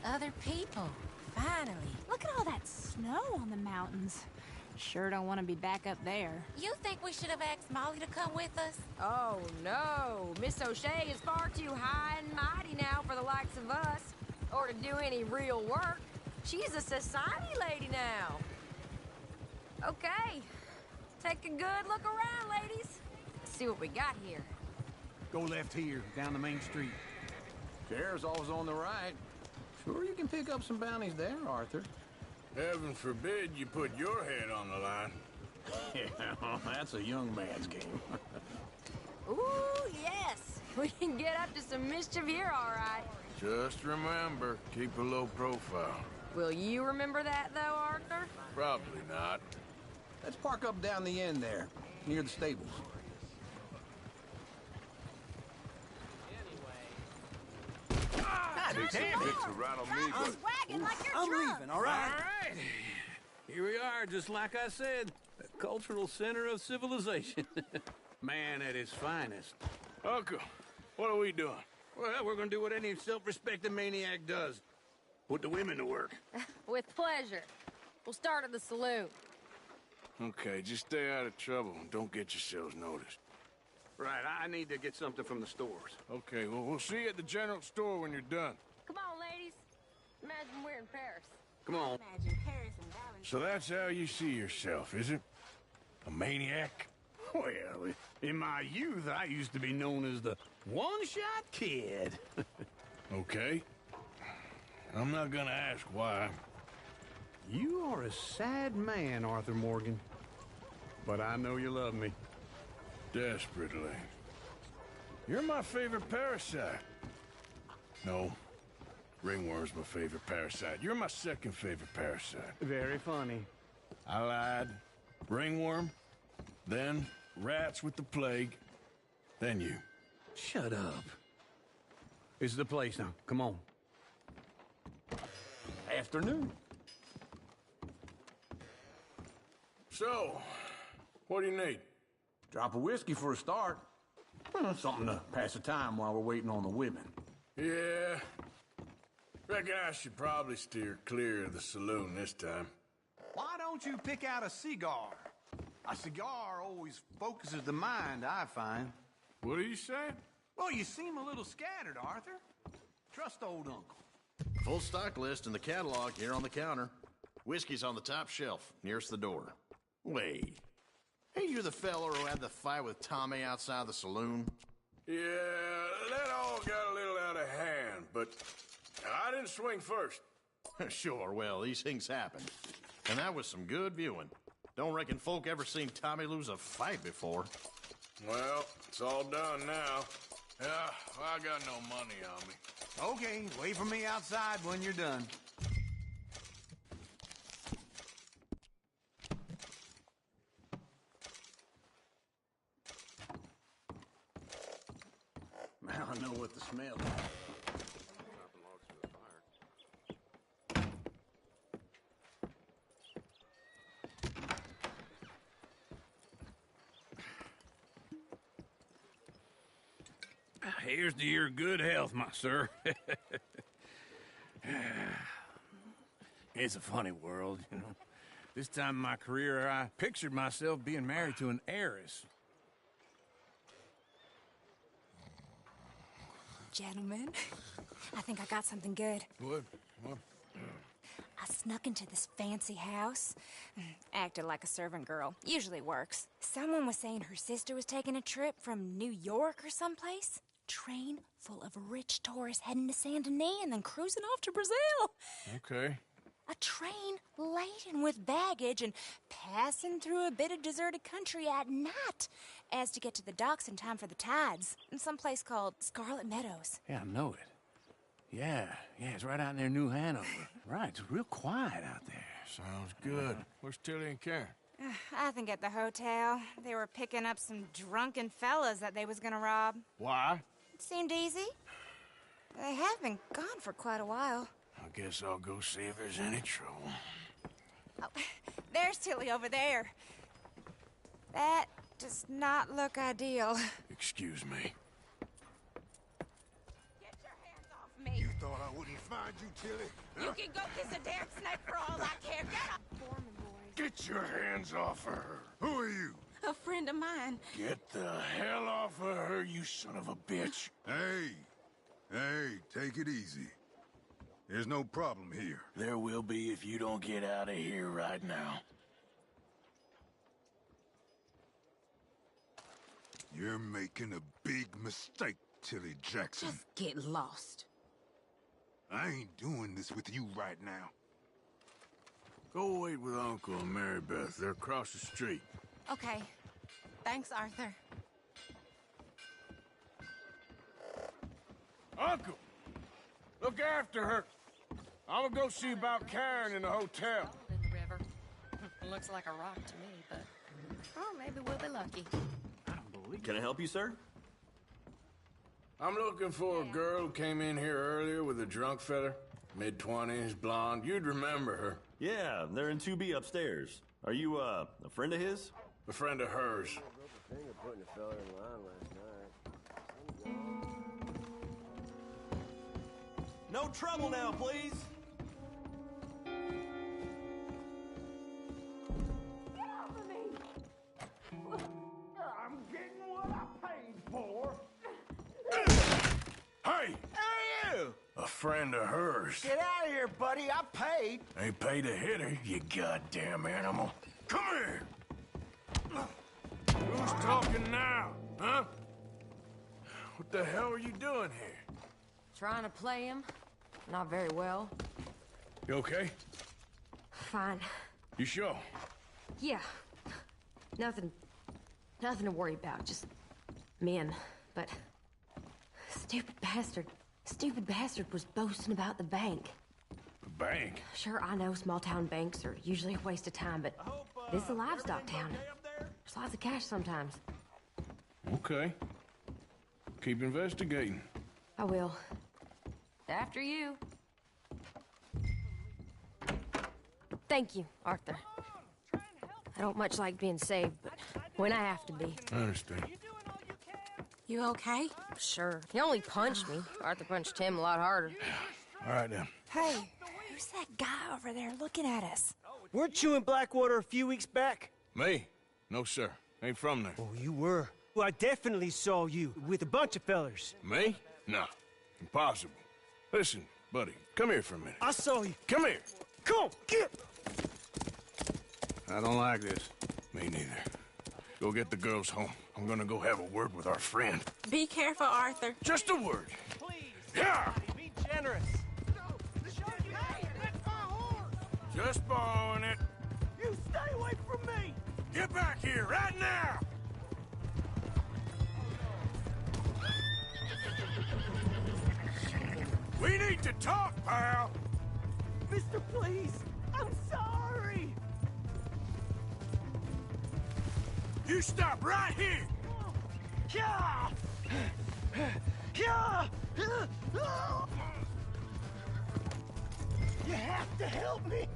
Other people. Finally. Look at all that snow on the mountains. Sure don't want to be back up there. You think we should have asked Molly to come with us? Oh, no. Miss O'Shea is far too high and mighty now for the likes of us, or to do any real work. She's a society lady now. Okay. Take a good look around, ladies. See what we got here. Go left here, down the main street. Chair's always on the right. Sure you can pick up some bounties there, Arthur. Heaven forbid you put your head on the line. Yeah, that's a young man's game. Ooh, yes. We can get up to some mischief here, all right. Just remember, keep a low profile. Will you remember that, though, Arthur? Probably not. Let's park up down the end there, near the stables. God damn it! To rattle me, but Wagging like you're I'm drunk. leaving, all right? All right. Here we are, just like I said, the cultural center of civilization. Man at his finest. Uncle, what are we doing? Well, we're gonna do what any self-respecting maniac does. Put the women to work. With pleasure. We'll start at the saloon. Okay, just stay out of trouble and don't get yourselves noticed. Right, I need to get something from the stores. Okay, well, we'll see you at the general store when you're done. Come on, ladies. Imagine we're in Paris. Come on. Imagine Paris and Valentine. So that's how you see yourself, is it? A maniac? Well, in my youth, I used to be known as the one-shot kid. Okay. I'm not gonna ask why. You are a sad man, Arthur Morgan. But I know you love me. Desperately. You're my favorite parasite. No. Ringworm's my favorite parasite. You're my second favorite parasite. Very funny. I lied. Ringworm, then rats with the plague, then you. Shut up. This is the place now. Come on. Afternoon. So, what do you need? Drop of whiskey for a start. Something to pass the time while we're waiting on the women. Yeah. Reckon I should probably steer clear of the saloon this time. Why don't you pick out a cigar? A cigar always focuses the mind, I find. What are you saying? Well, you seem a little scattered, Arthur. Trust old uncle. Full stock list in the catalog here on the counter. Whiskey's on the top shelf, nearest the door. Wait. Hey, you're the feller who had the fight with Tommy outside the saloon? Yeah, that all got a little out of hand, but I didn't swing first. Sure, well, these things happen. And that was some good viewing. Don't reckon folk ever seen Tommy lose a fight before. Well, it's all done now. Yeah, I got no money on me. Okay, wait for me outside when you're done. Now I know what the smell is. Here's to your good health, my sir. It's a funny world, you know. This time in my career, I pictured myself being married to an heiress. Gentlemen, I think I got something good. What? I snuck into this fancy house. Acted like a servant girl. Usually works. Someone was saying her sister was taking a trip from New York or someplace. Train full of rich tourists heading to Saint Denis and then cruising off to Brazil. Okay. A train laden with baggage and passing through a bit of deserted country at night as to get to the docks in time for the tides in some place called Scarlet Meadows. Yeah, I know it. Yeah, it's right out near New Hanover. Right, it's real quiet out there. Sounds good. Where's Tilly and Karen? I think at the hotel. They were picking up some drunken fellas that they was gonna rob. Why? It seemed easy. They have been gone for quite a while. I guess I'll go see if there's any trouble. Oh, there's Tilly over there. That does not look ideal. Excuse me. Get your hands off me. You thought I wouldn't find you, Tilly? You can go kiss a damn snake for all I care. Get up. Foreman boys. Get your hands off of her. Who are you? A friend of mine. Get the hell off of her, you son of a bitch. Hey, take it easy. There's no problem here. There will be if you don't get out of here right now. You're making a big mistake, Tilly Jackson. Just get lost. I ain't doing this with you right now. Go wait with Uncle and Mary Beth. They're across the street. Okay. Thanks, Arthur. Uncle! Look after her. I'm gonna go see about Karen in the hotel. In the river. Looks like a rock to me, but oh, maybe we'll be lucky. Can I help you, sir? I'm looking for a girl who came in here earlier with a drunk fella. Mid-20s, blonde. You'd remember her. Yeah, they're in 2B upstairs. Are you, a friend of his? A friend of hers. No trouble now, please. A friend of hers. Get out of here, buddy. I paid. Ain't paid to hit her, you goddamn animal. Come here! Who's talking now, huh? What the hell are you doing here? Trying to play him. Not very well. You okay? Fine. You sure? Yeah. Nothing to worry about. Just men. But stupid bastard was boasting about the bank. The bank? Sure, I know small town banks are usually a waste of time, but this is a livestock town. There's lots of cash sometimes. Okay. Keep investigating. I will. After you. Thank you, Arthur. I don't much like being saved, but when I have to be. I understand. You okay? Sure. He only punched me. Arthur punched him a lot harder. All right, then. Hey, who's that guy over there looking at us? Weren't you in Blackwater a few weeks back? Me? No, sir. Ain't from there. Oh, you were. Well, I definitely saw you with a bunch of fellers. Me? No. Impossible. Listen, buddy, come here for a minute. I saw you. Come here. Come on, get! I don't like this. Me neither. Go get the girls home. I'm gonna go have a word with our friend. Be careful, Arthur. Just a word. Please, Yeah! be generous. Just borrowing it. You stay away from me! Get back here right now! We need to talk, pal! Mister, please! I'm sorry! You stop right here! Yeah! Yeah! You have to help me!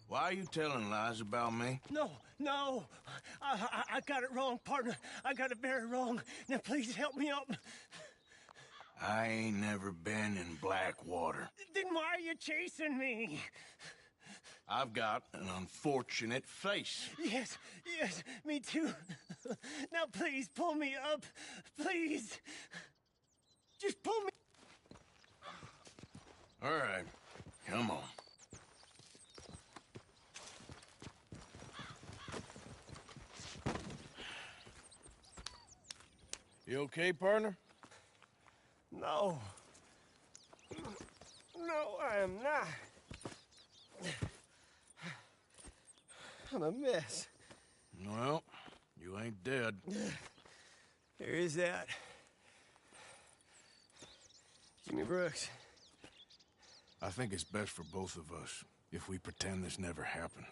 Why are you telling lies about me? No. I got it wrong, partner. I got it very wrong. Now, please help me up. I ain't never been in Blackwater. Then why are you chasing me? I've got an unfortunate face. Yes, me too. Now, please, pull me up. Please. Just pull me. All right, come on. You okay, partner? No. No, I am not. I'm a mess. Well, you ain't dead. There is that. Jimmy Brooks. I think it's best for both of us if we pretend this never happened.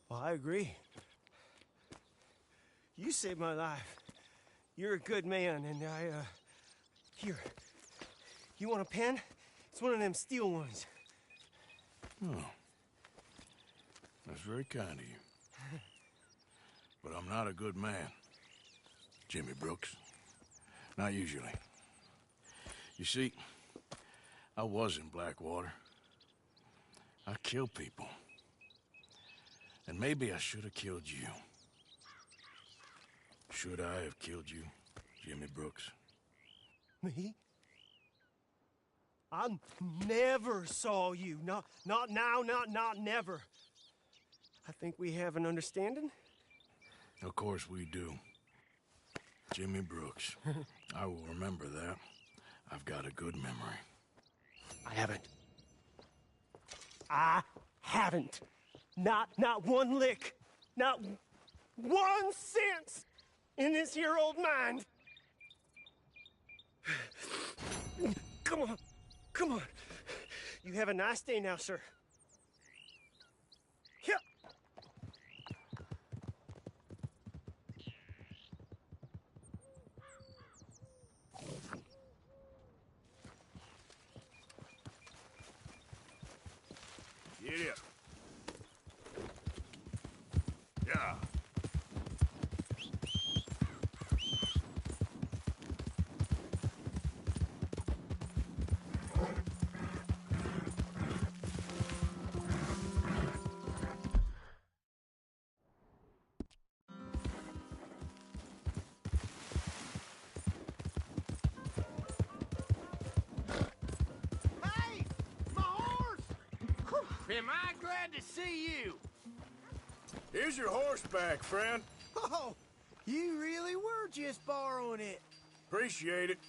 Well, I agree. You saved my life. You're a good man, and here, You want a pen? It's one of them steel ones. Oh. That's very kind of you. But I'm not a good man, Jimmy Brooks. Not usually. You see, I was in Blackwater. I killed people. And maybe I should have killed you. Should I have killed you, Jimmy Brooks? Me? I never saw you. Not now, not never. I think we have an understanding. Of course we do. Jimmy Brooks. I will remember that. I've got a good memory. I haven't. Not one lick. Not 1 cent in this here old mind. Come on. You have a nice day now, sir. Here. Get up. Yeah. Hey! My horse! Am I glad to see you? Here's your horseback, friend. Oh, you really were just borrowing it. Appreciate it.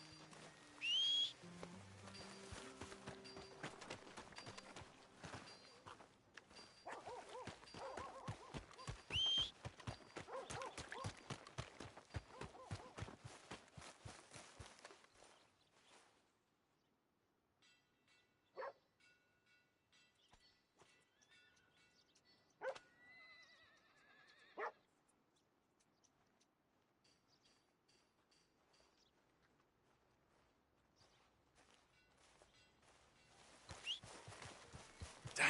Damn.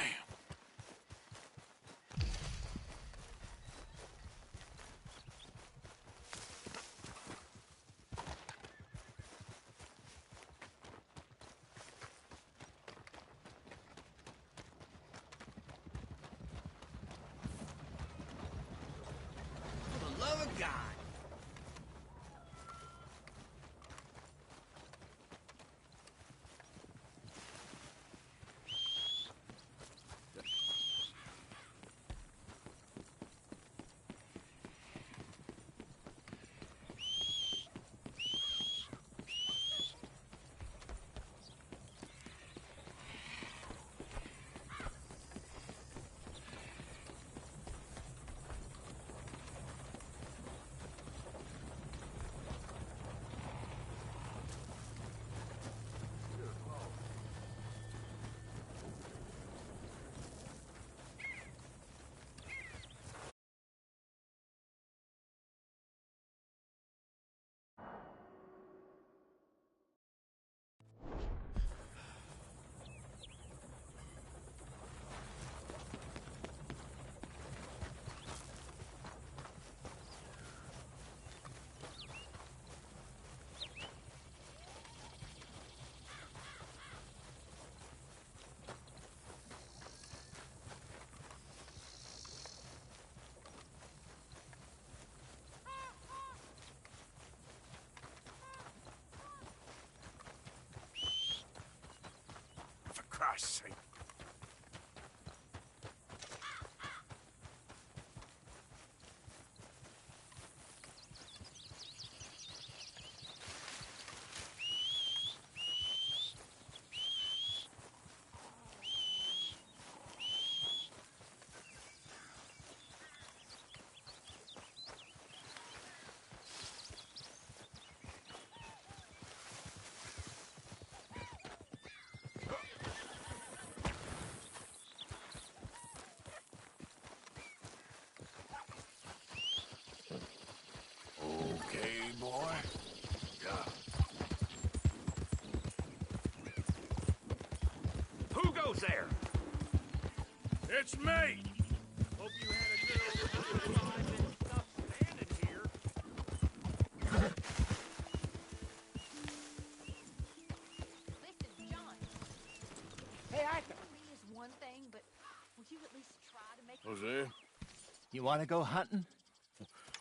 For the love of God. For Christ's sake. goes there? It's me! Hope you had a good old time and stuff standing here. Listen, John. Hey, Arthur. Is one thing, but will you at least try to make Hosea, You want to go hunting?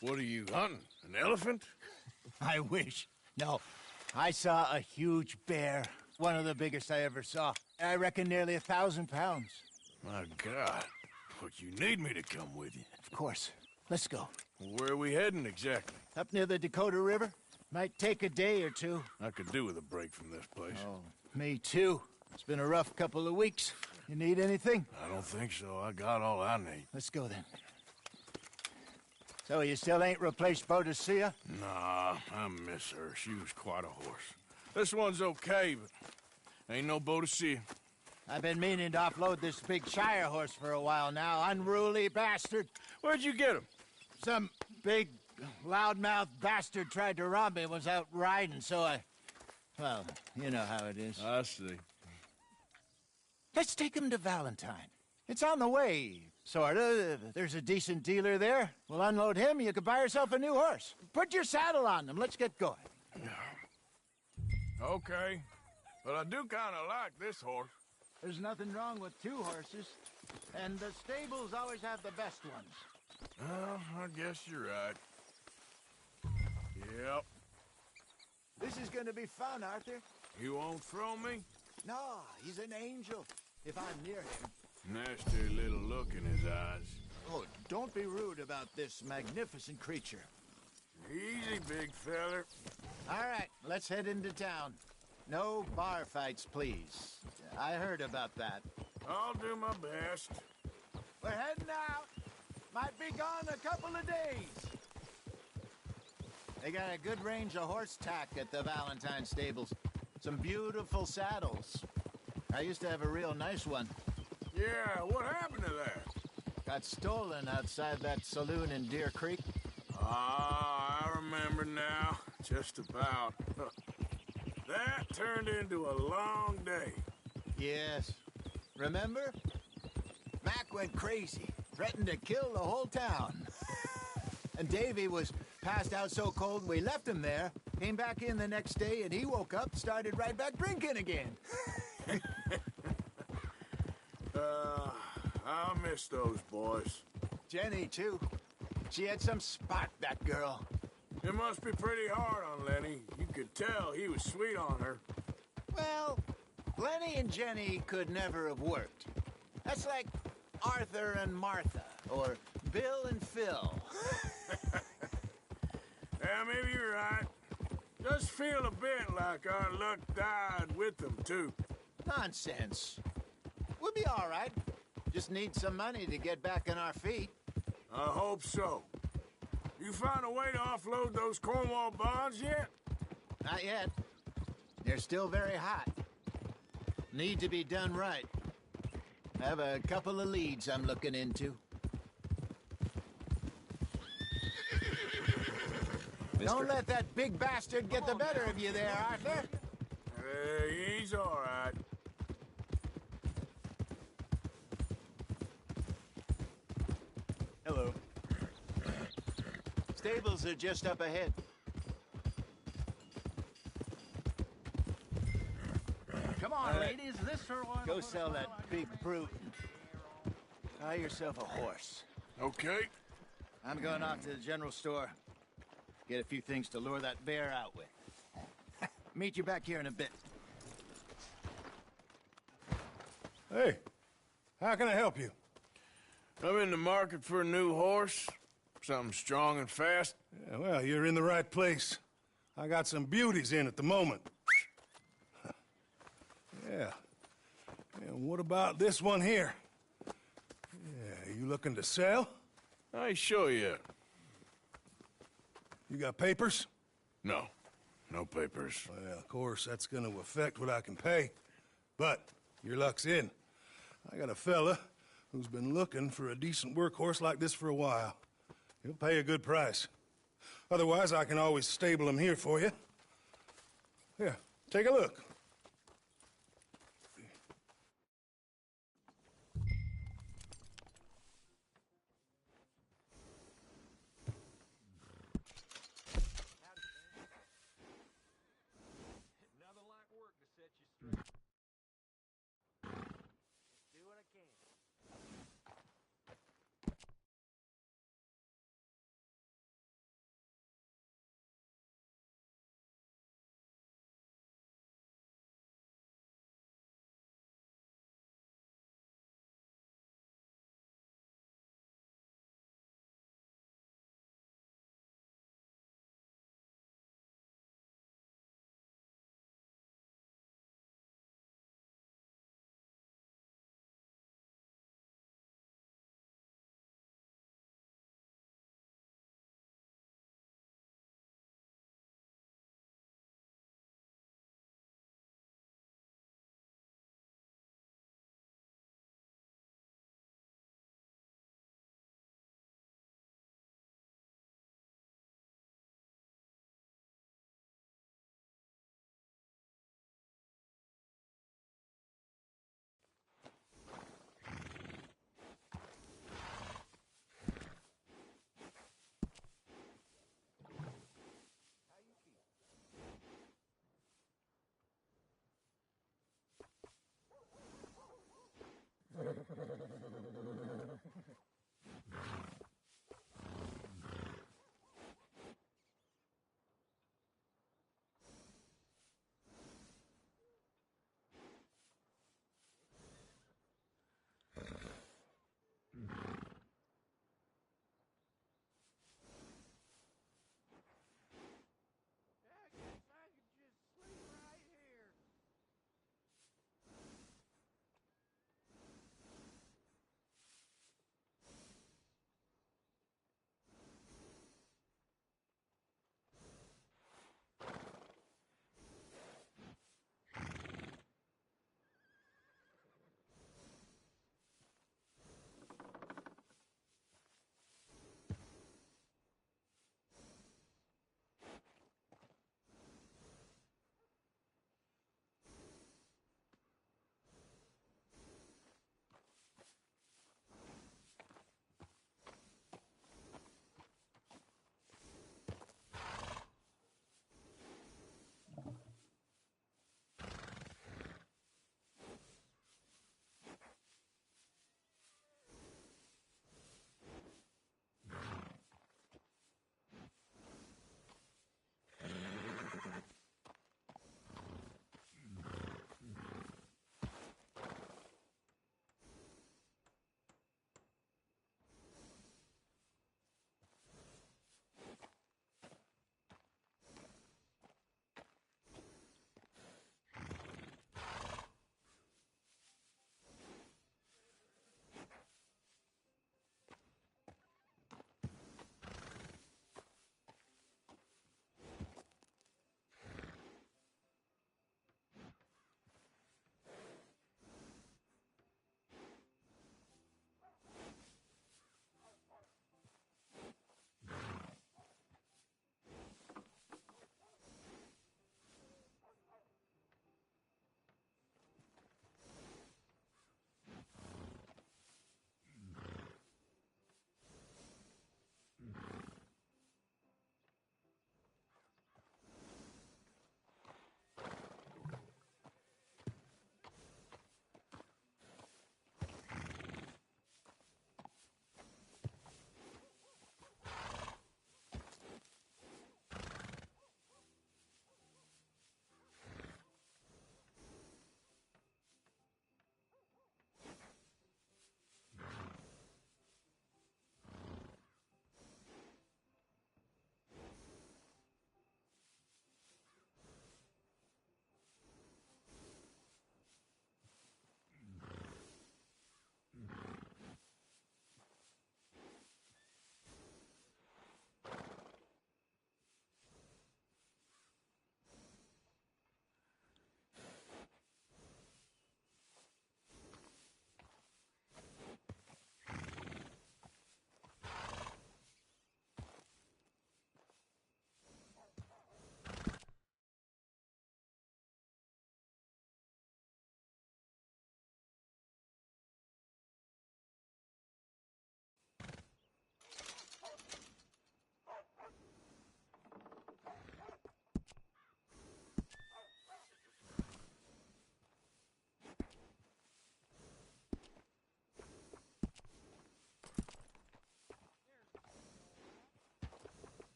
what are you hunting? An elephant? I wish. No, I saw a huge bear. One of the biggest I ever saw. I reckon nearly 1,000 pounds. My God. But you need me to come with you. Of course. Let's go. Where are we heading exactly? Up near the Dakota River. Might take a day or two. I could do with a break from this place. Oh, me too. It's been a rough couple of weeks. You need anything? I don't think so. I got all I need. Let's go then. So you still ain't replaced Boadicea? Nah, I miss her. She was quite a horse. This one's okay, but ain't no Boadicea. I've been meaning to offload this big Shire horse for a while now. Unruly bastard. Where'd you get him? Some big, loudmouth bastard tried to rob me and was out riding, so I... Well, you know how it is. I see. Let's take him to Valentine. It's on the way, sorta. There's a decent dealer there. We'll unload him, you could buy yourself a new horse. Put your saddle on him, let's get going. Okay. But I do kind of like this horse. There's nothing wrong with two horses, and the stables always have the best ones. Well, I guess you're right. Yep. This is gonna be fun, Arthur. You won't throw me? No, he's an angel, if I'm near him. Nasty little look in his eyes. Oh, don't be rude about this magnificent creature. Easy, big feller. All right, let's head into town. No bar fights, please. I heard about that. I'll do my best. We're heading out. Might be gone a couple of days. They got a good range of horse tack at the Valentine stables. Some beautiful saddles. I used to have a real nice one. Yeah, what happened to that? Got stolen outside that saloon in Deer Creek. Ah, I remember now. Just about. That turned into a long day. Yes. Remember? Mac went crazy, threatened to kill the whole town. And Davy was passed out so cold we left him there, came back in the next day, and he woke up, started right back drinking again. I miss those boys. Jenny, too. She had some spark, that girl. It must be pretty hard on Lenny. You could tell he was sweet on her. Well, Lenny and Jenny could never have worked. That's like Arthur and Martha, or Bill and Phil. Yeah, maybe you're right. Does feel a bit like our luck died with them, too. Nonsense. We'll be all right. Just need some money to get back on our feet. I hope so. You found a way to offload those Cornwall bonds yet? Not yet. They're still very hot. Need to be done right. Have a couple of leads I'm looking into. Don't let that big bastard get the better of you there, Arthur. He's all right. Hello. Stables are just up ahead. Come on, ladies. This sure one. Go sell that big brute. Buy yourself a horse. Okay. I'm going off to the general store. Get a few things to lure that bear out with. Meet you back here in a bit. Hey, how can I help you? I'm in the market for a new horse. Something strong and fast. Yeah, well, you're in the right place. I got some beauties in at the moment. Yeah. And what about this one here? Yeah, you looking to sell? I ain't sure yet. You got papers? No. No papers. Well, of course, that's gonna affect what I can pay. But your luck's in. I got a fella who's been looking for a decent workhorse like this for a while. He'll pay a good price. Otherwise, I can always stable him here for you. Here, take a look.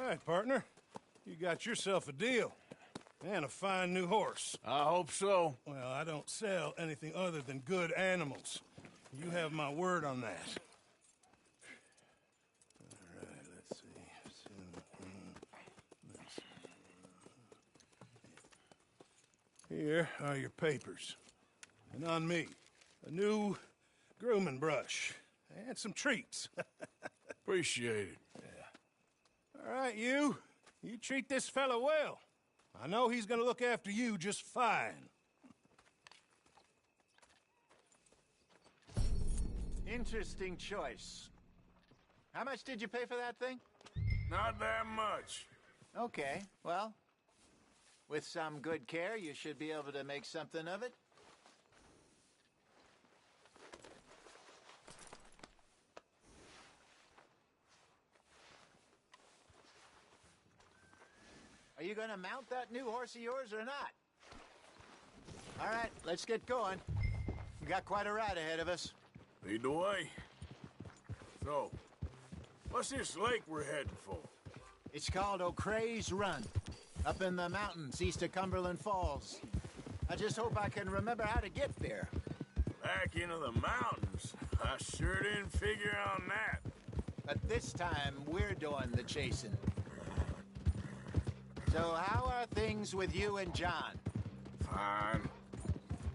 All right, partner. You got yourself a deal. And a fine new horse. I hope so. Well, I don't sell anything other than good animals. You have my word on that. Here are your papers. And on me, a new grooming brush and some treats. Appreciate it. Yeah. All right, you. You treat this fella well. I know he's gonna look after you just fine. Interesting choice. How much did you pay for that thing? Not that much. Okay, well, with some good care, you should be able to make something of it. Are you gonna mount that new horse of yours or not? All right, let's get going. We got quite a ride ahead of us. Lead the way. So, what's this lake we're heading for? It's called O'Creagh's Run, up in the mountains east of Cumberland Falls. I just hope I can remember how to get there. Back into the mountains? I sure didn't figure on that. But this time, we're doing the chasing. So how are things with you and John? Fine.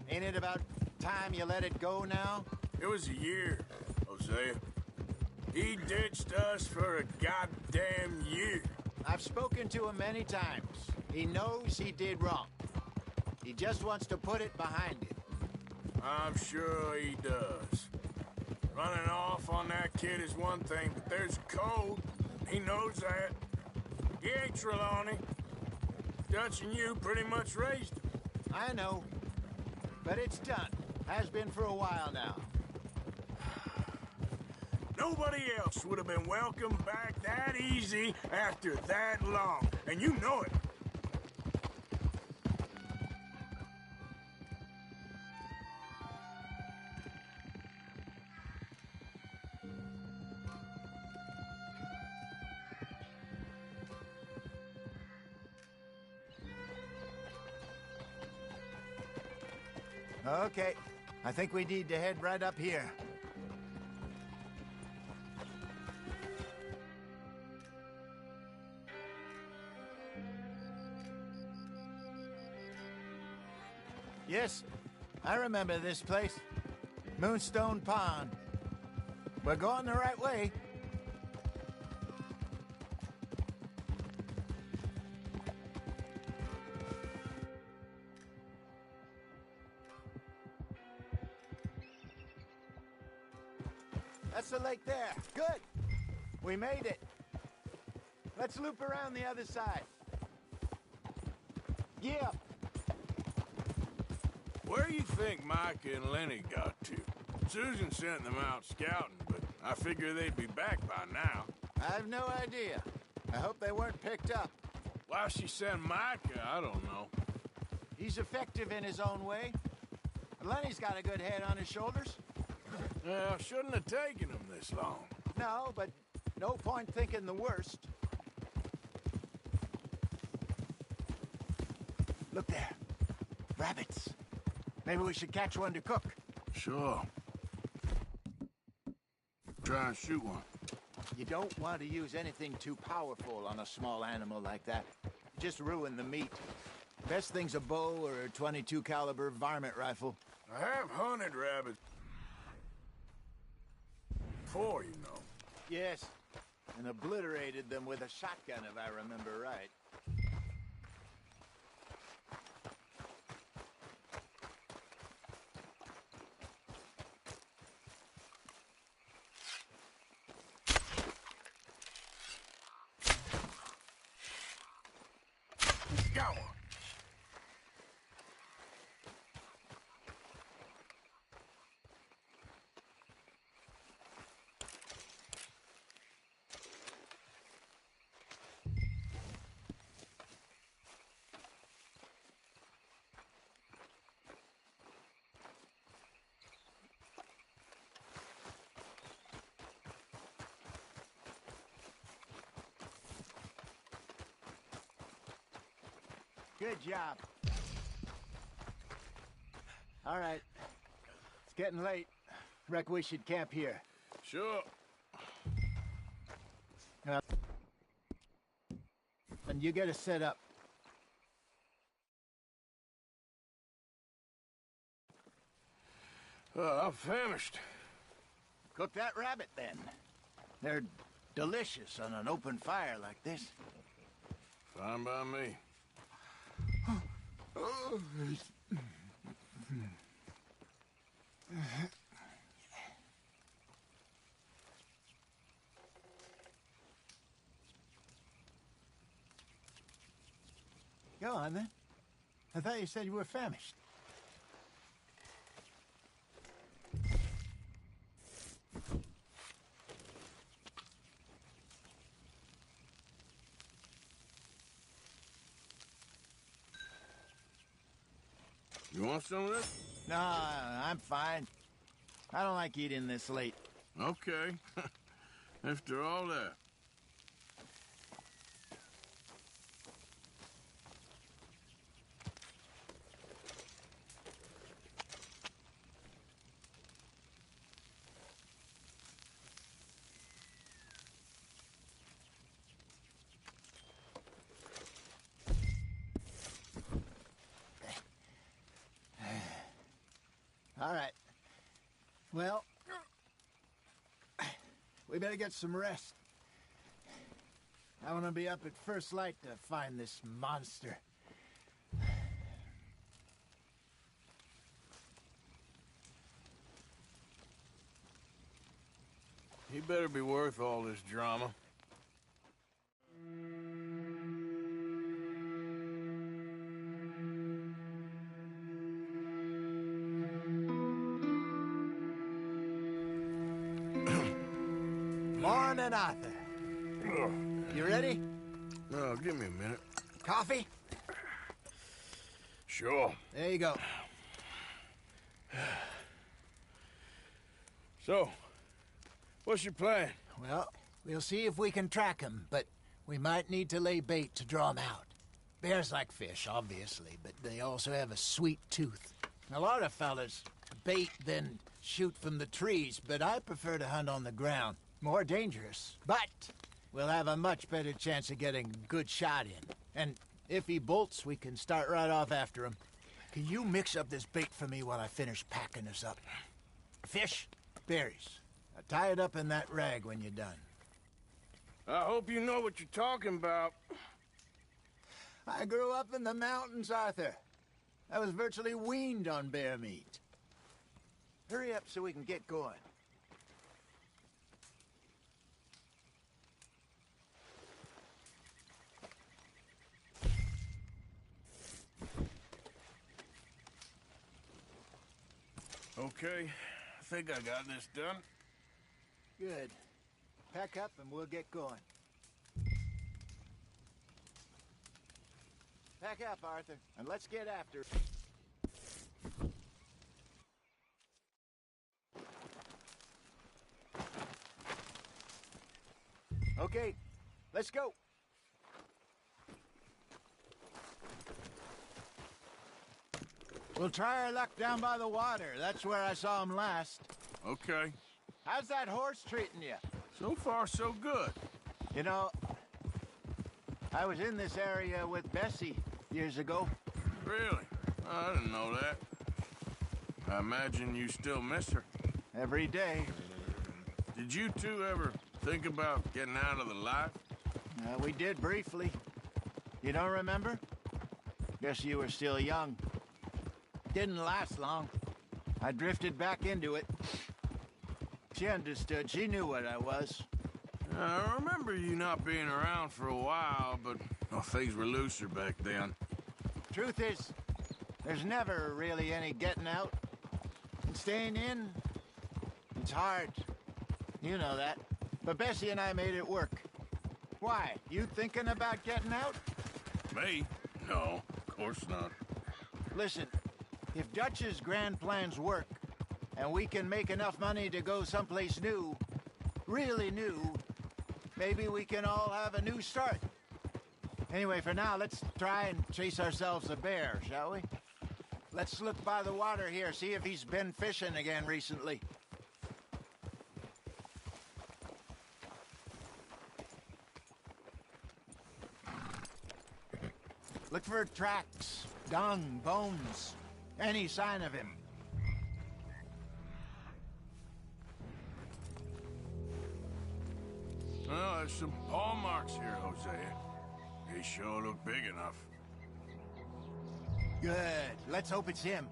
Ain't it about time you let it go now? It was a year, Hosea. He ditched us for a goddamn year. I've spoken to him many times. He knows he did wrong. He just wants to put it behind him. I'm sure he does. Running off on that kid is one thing, but there's a code. He knows that. He ain't Trelawney. Dutch and you pretty much raised him. I know. But it's done. Has been for a while now. Nobody else would have been welcomed back that easy after that long. And you know it. Okay. I think we need to head right up here. Yes, I remember this place. Moonstone Pond. We're going the right way. That's the lake there. Good. We made it. Let's loop around the other side. Yeah. Where you think Micah and Lenny got to? Susan sent them out scouting, but I figure they'd be back by now. I have no idea. I hope they weren't picked up. Why she sent Micah, I don't know. He's effective in his own way. Lenny's got a good head on his shoulders. Well, shouldn't have taken him this long. No, but no point thinking the worst. Look there. Rabbits. Maybe we should catch one to cook. Sure. Try and shoot one. You don't want to use anything too powerful on a small animal like that. Just ruin the meat. Best thing's a bow or a .22 caliber varmint rifle. I have hunted rabbits before, you know. Yes, and obliterated them with a shotgun, if I remember right. Got one. Good job. All right. It's getting late. Reckon we should camp here. Sure. And you get us set up. I'm famished. Cook that rabbit, then. They're delicious on an open fire like this. Fine by me. Go on, then. I thought you said you were famished. You want some of this? No, I'm fine. I don't like eating this late. Okay. After all that. All right. Well, we better get some rest. I want to be up at first light to find this monster. He better be worth all this drama. Morning, Arthur. You ready? No, give me a minute. Coffee? Sure. There you go. So, what's your plan? Well, we'll see if we can track him, but we might need to lay bait to draw him out. Bears like fish, obviously, but they also have a sweet tooth. A lot of fellas bait, then shoot from the trees, but I prefer to hunt on the ground. More dangerous, but we'll have a much better chance of getting a good shot in. And if he bolts, we can start right off after him. Can you mix up this bait for me while I finish packing this up? Fish, berries. Now tie it up in that rag when you're done. I hope you know what you're talking about. I grew up in the mountains, Arthur. I was virtually weaned on bear meat. Hurry up so we can get going. Okay, I think I got this done. Good. Pack up and we'll get going. Pack up, Arthur, and let's get after it. Okay, let's go. We'll try our luck down by the water. That's where I saw him last. Okay. How's that horse treating you? So far, so good. You know, I was in this area with Bessie years ago. Really? I didn't know that. I imagine you still miss her. Every day. Did you two ever think about getting out of the life? We did briefly. You don't remember? Guess you were still young. Didn't last long. I drifted back into it. She understood. She knew what I was. I remember you not being around for a while, but things were looser back then. Truth is, there's never really any getting out. And staying in, it's hard. You know that. But Bessie and I made it work. Why? You thinking about getting out? Me? No, of course not. Listen, if Dutch's grand plans work, and we can make enough money to go someplace new, really new, maybe we can all have a new start. Anyway, for now, let's try and chase ourselves a bear, shall we? Let's look by the water here, see if he's been fishing again recently. Look for tracks, dung, bones, any sign of him. there's some paw marks here, Hosea. They sure look big enough. Good. Let's hope it's him.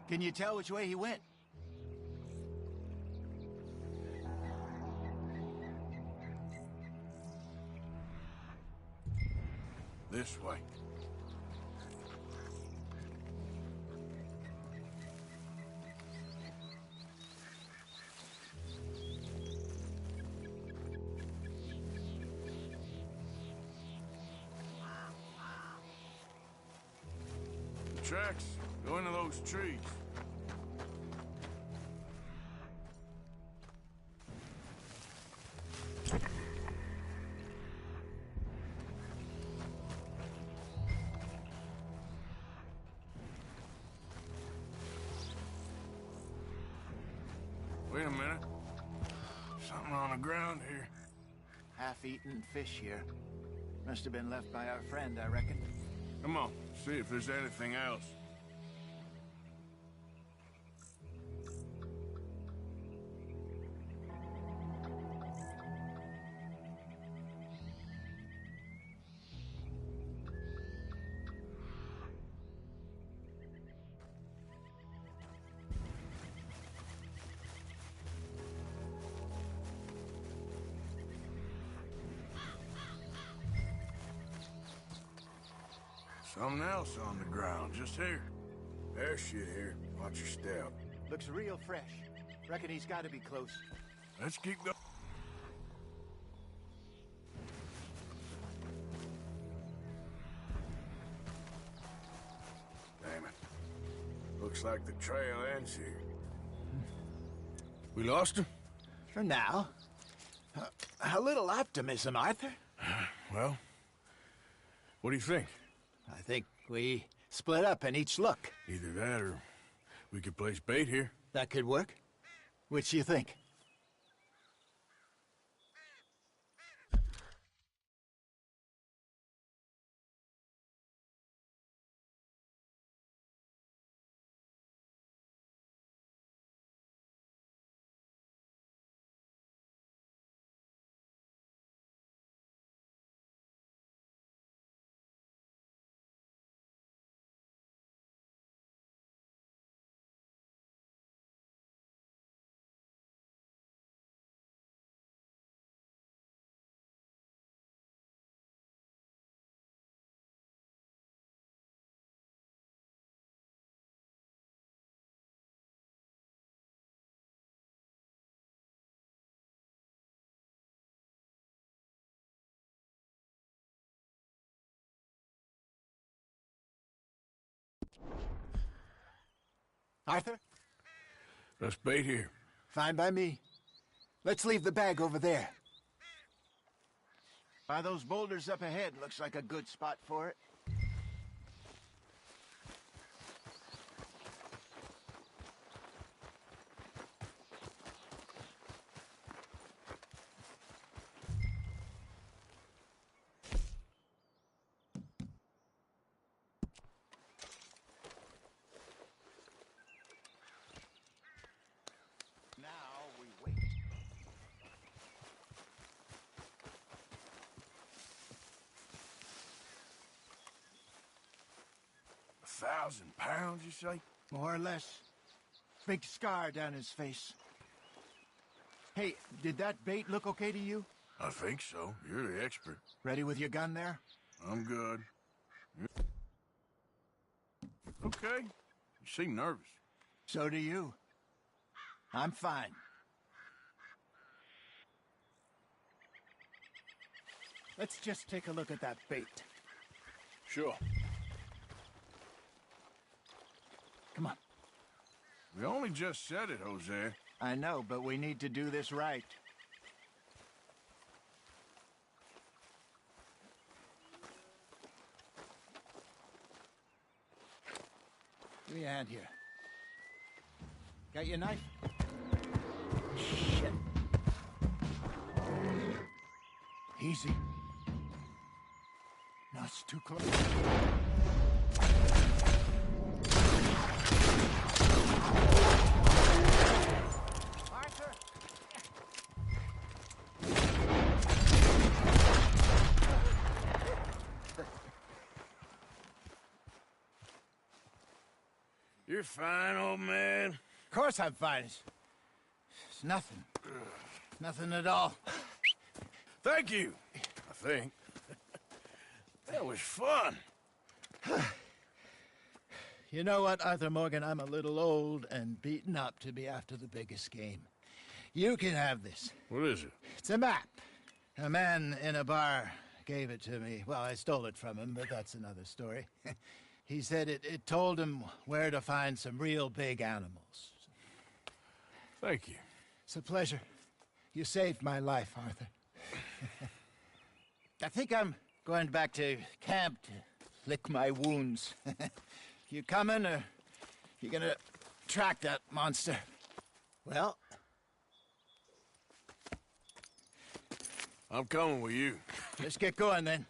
Can you tell which way he went? This way. Tracks. Go into those trees. Wait a minute. Something on the ground here. Half-eaten fish here. Must have been left by our friend, I reckon. Come on, see if there's anything else. Something else on the ground, just here. There's shit here. Watch your step. Looks real fresh. Reckon he's got to be close. Let's keep going. Damn it. Looks like the trail ends here. We lost him? For now. A little optimism, Arthur. Well, what do you think? I think we split up and each look. Either that or we could place bait here. That could work. Which do you think? Arthur? Let's bait here. Fine by me. Let's leave the bag over there. By those boulders up ahead, looks like a good spot for it. £1,000, you say? More or less. Big scar down his face. Hey, did that bait look okay to you? I think so. You're the expert. Ready with your gun there? I'm good. Okay. You seem nervous. So do you. I'm fine. Let's just take a look at that bait. Sure. Come on. We only just said it, Hosea. I know, but we need to do this right. Give me a hand here. Got your knife? Shit. Easy. No, it's too close. Arthur! You're fine, old man. Of course I'm fine. It's nothing. Nothing at all. Thank you, I think. That was fun. You know what, Arthur Morgan? I'm a little old and beaten up to be after the biggest game. You can have this. What is it? It's a map. A man in a bar gave it to me. Well, I stole it from him, but that's another story. He said it told him where to find some real big animals. Thank you. It's a pleasure. You saved my life, Arthur. I think I'm going back to camp to lick my wounds. You coming, or you gonna track that monster? Well, I'm coming with you. Let's get going, then.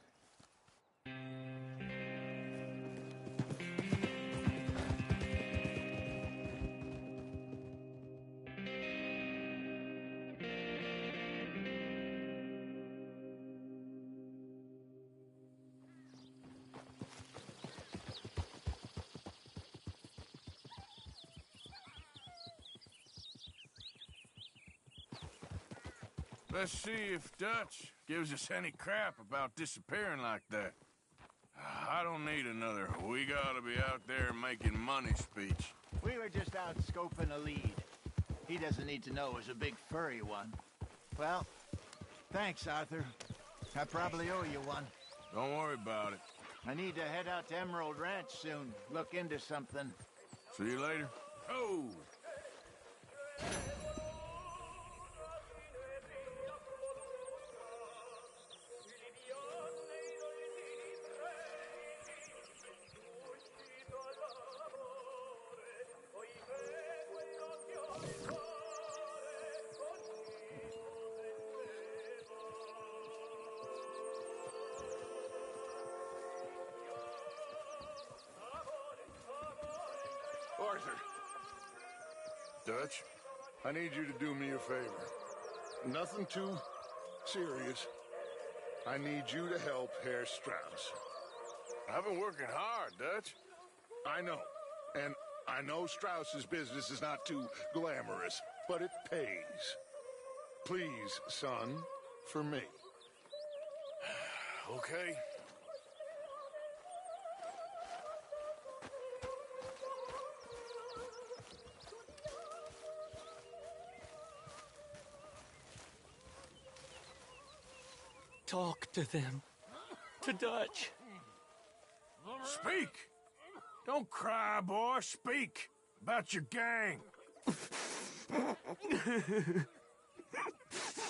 Let's see if Dutch gives us any crap about disappearing like that. I don't need another "we gotta be out there making money" speech. We were just out scoping a lead. He doesn't need to know it was a big furry one. Well, thanks, Arthur. I probably owe you one. Don't worry about it. I need to head out to Emerald Ranch soon. Look into something. See you later. Oh! Arthur. Dutch, I need you to do me a favor. Nothing too serious. I need you to help Herr Strauss. I've been working hard, Dutch. I know. And I know Strauss's business is not too glamorous, but it pays. Please, son, for me. Okay. Talk to them. To Dutch. Speak! Don't cry, boy. Speak about your gang.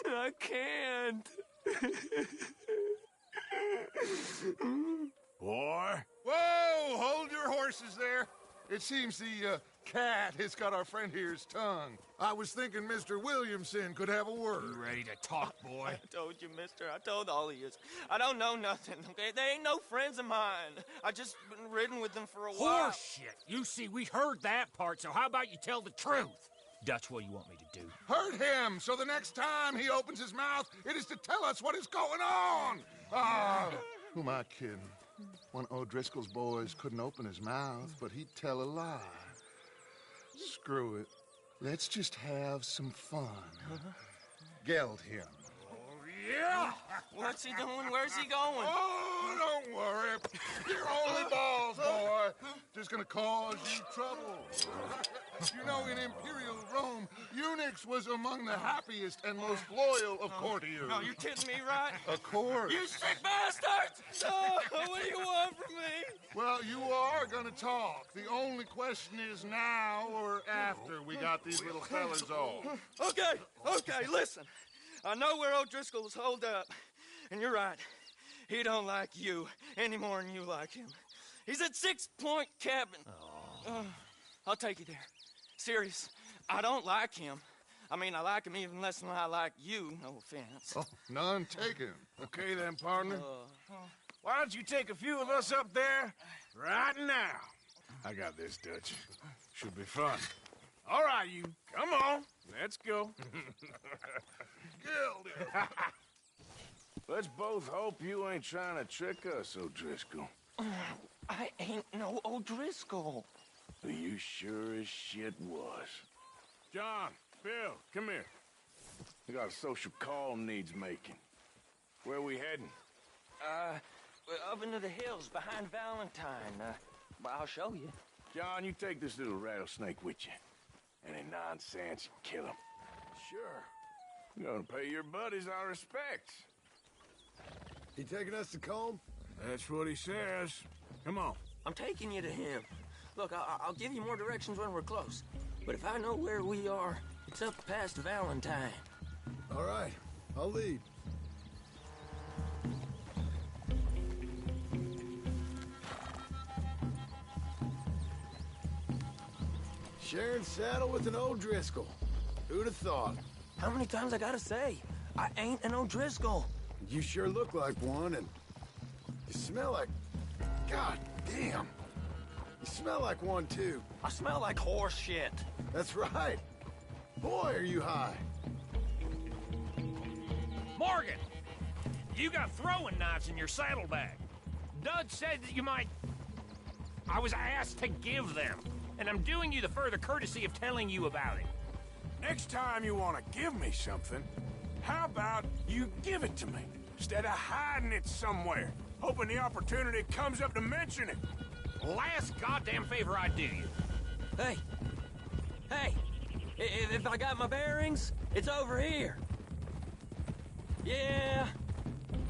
I can't. Boy. Whoa! Hold your horses there. It seems the cat has got our friend here's tongue. I was thinking Mr. Williamson could have a word. You ready to talk, boy? I told you, mister. I told all of you. I don't know nothing, okay? They ain't no friends of mine. I just been ridden with them for a while. Horseshit. You see, we heard that part, so how about you tell the truth? Dutch, what do you want me to do? Hurt him, so the next time he opens his mouth, it is to tell us what is going on. Ah, who am I kidding? One of O'Driscoll's boys couldn't open his mouth, but he'd tell a lie. Screw it. Let's just have some fun. Geld him. Yeah! What's he doing? Where's he going? Oh, don't worry. You're only balls, boy. Just gonna cause you trouble. You know, in Imperial Rome, eunuchs was among the happiest and most loyal of courtiers. No, you're kidding me, right? Of course. You sick bastards! Oh, what do you want from me? Well, you are gonna talk. The only question is now or after we got these little fellas off. Okay, listen. I know where O'Driscoll's holed up, and you're right. He don't like you any more than you like him. He's at 6 Point Cabin. I'll take you there. Serious, I don't like him. I mean, I like him even less than I like you, no offense. Oh, none taken. Okay then, partner. Why don't you take a few of us up there right now? I got this, Dutch. Should be fun. All right, you. Come on. Let's go. Let's both hope you ain't trying to trick us, O'Driscoll. I ain't no O'Driscoll. You sure as shit was. John, Bill, come here. We got a social call needs making. Where we heading? We're up into the hills behind Valentine. Well, I'll show you. John, you take this little rattlesnake with you. Any nonsense, kill him. Sure. I'm gonna pay your buddies our respects. He taking us to Combe? That's what he says. Come on. I'm taking you to him. Look, I'll give you more directions when we're close. But if I know where we are, it's up past Valentine. All right, I'll lead. Sharing saddle with an O'Driscoll. Who'd have thought? How many times I gotta say? I ain't an O'Driscoll. You sure look like one, and you smell like... God damn. You smell like one, too. I smell like horse shit. That's right. Boy, are you high. Morgan! You got throwing knives in your saddlebag. Dud said that you might... I was asked to give them, and I'm doing you the further courtesy of telling you about it. Next time you want to give me something, how about you give it to me, instead of hiding it somewhere, hoping the opportunity comes up to mention it? Last goddamn favor I do you. Hey! Hey! If I got my bearings, it's over here. Yeah,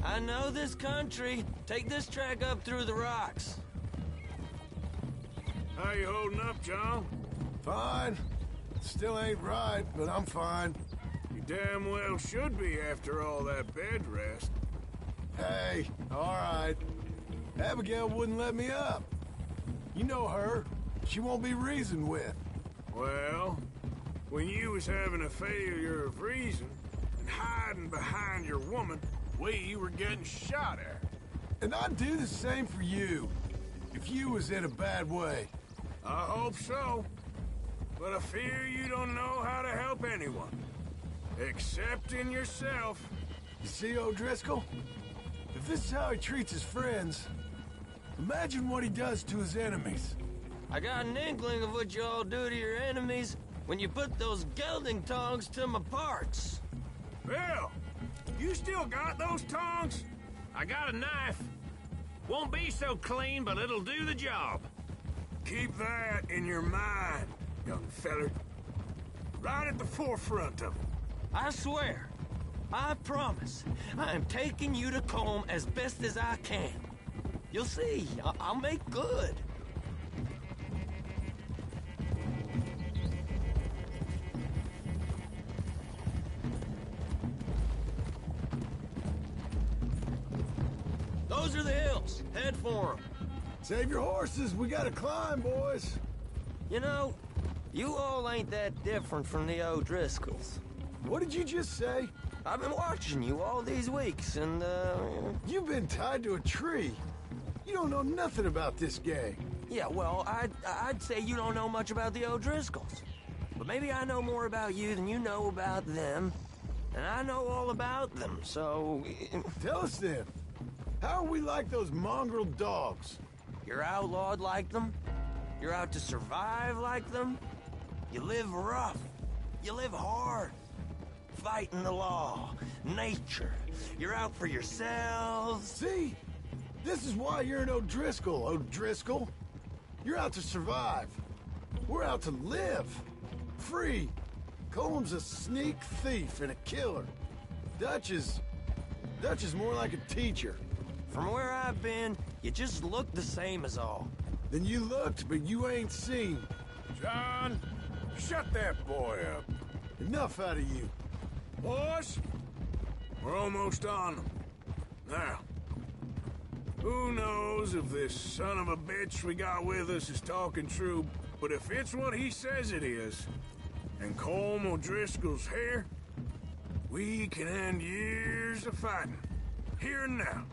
I know this country. Take this track up through the rocks. How you holding up, John? Fine. Still ain't right, but I'm fine. You damn well should be after all that bed rest. Hey, all right. Abigail wouldn't let me up. You know her. She won't be reasoned with. Well, when you was having a failure of reason and hiding behind your woman, we were getting shot at. And I'd do the same for you, if you was in a bad way. I hope so. But I fear you don't know how to help anyone. Except in yourself. You see, O'Driscoll? If this is how he treats his friends, imagine what he does to his enemies. I got an inkling of what you all do to your enemies when you put those gelding tongs to my parts. Bill, you still got those tongs? I got a knife. Won't be so clean, but it'll do the job. Keep that in your mind, young feller. Right at the forefront of it. I swear, I promise, I am taking you to Combe as best as I can. You'll see, I'll make good. Those are the hills. Head for them. Save your horses. We gotta climb, boys. You know, you all ain't that different from the O'Driscolls. What did you just say? I've been watching you all these weeks, and, You've been tied to a tree. You don't know nothing about this gang. Yeah, well, I'd say you don't know much about the O'Driscolls. But maybe I know more about you than you know about them. And I know all about them, so... Tell us then. How are we like those mongrel dogs? You're outlawed like them. You're out to survive like them. You live rough. You live hard. Fighting the law, nature. You're out for yourselves. See? This is why you're an O'Driscoll, O'Driscoll. You're out to survive. We're out to live. Free. Comb's a sneak thief and a killer. Dutch is more like a teacher. From where I've been, you just look the same as all. Then you looked, but you ain't seen. John, shut that boy up. Enough out of you. Boys, we're almost on them. Now, who knows if this son of a bitch we got with us is talking true, but if it's what he says it is, and Colm O'Driscoll's here, we can end years of fighting. Here and now.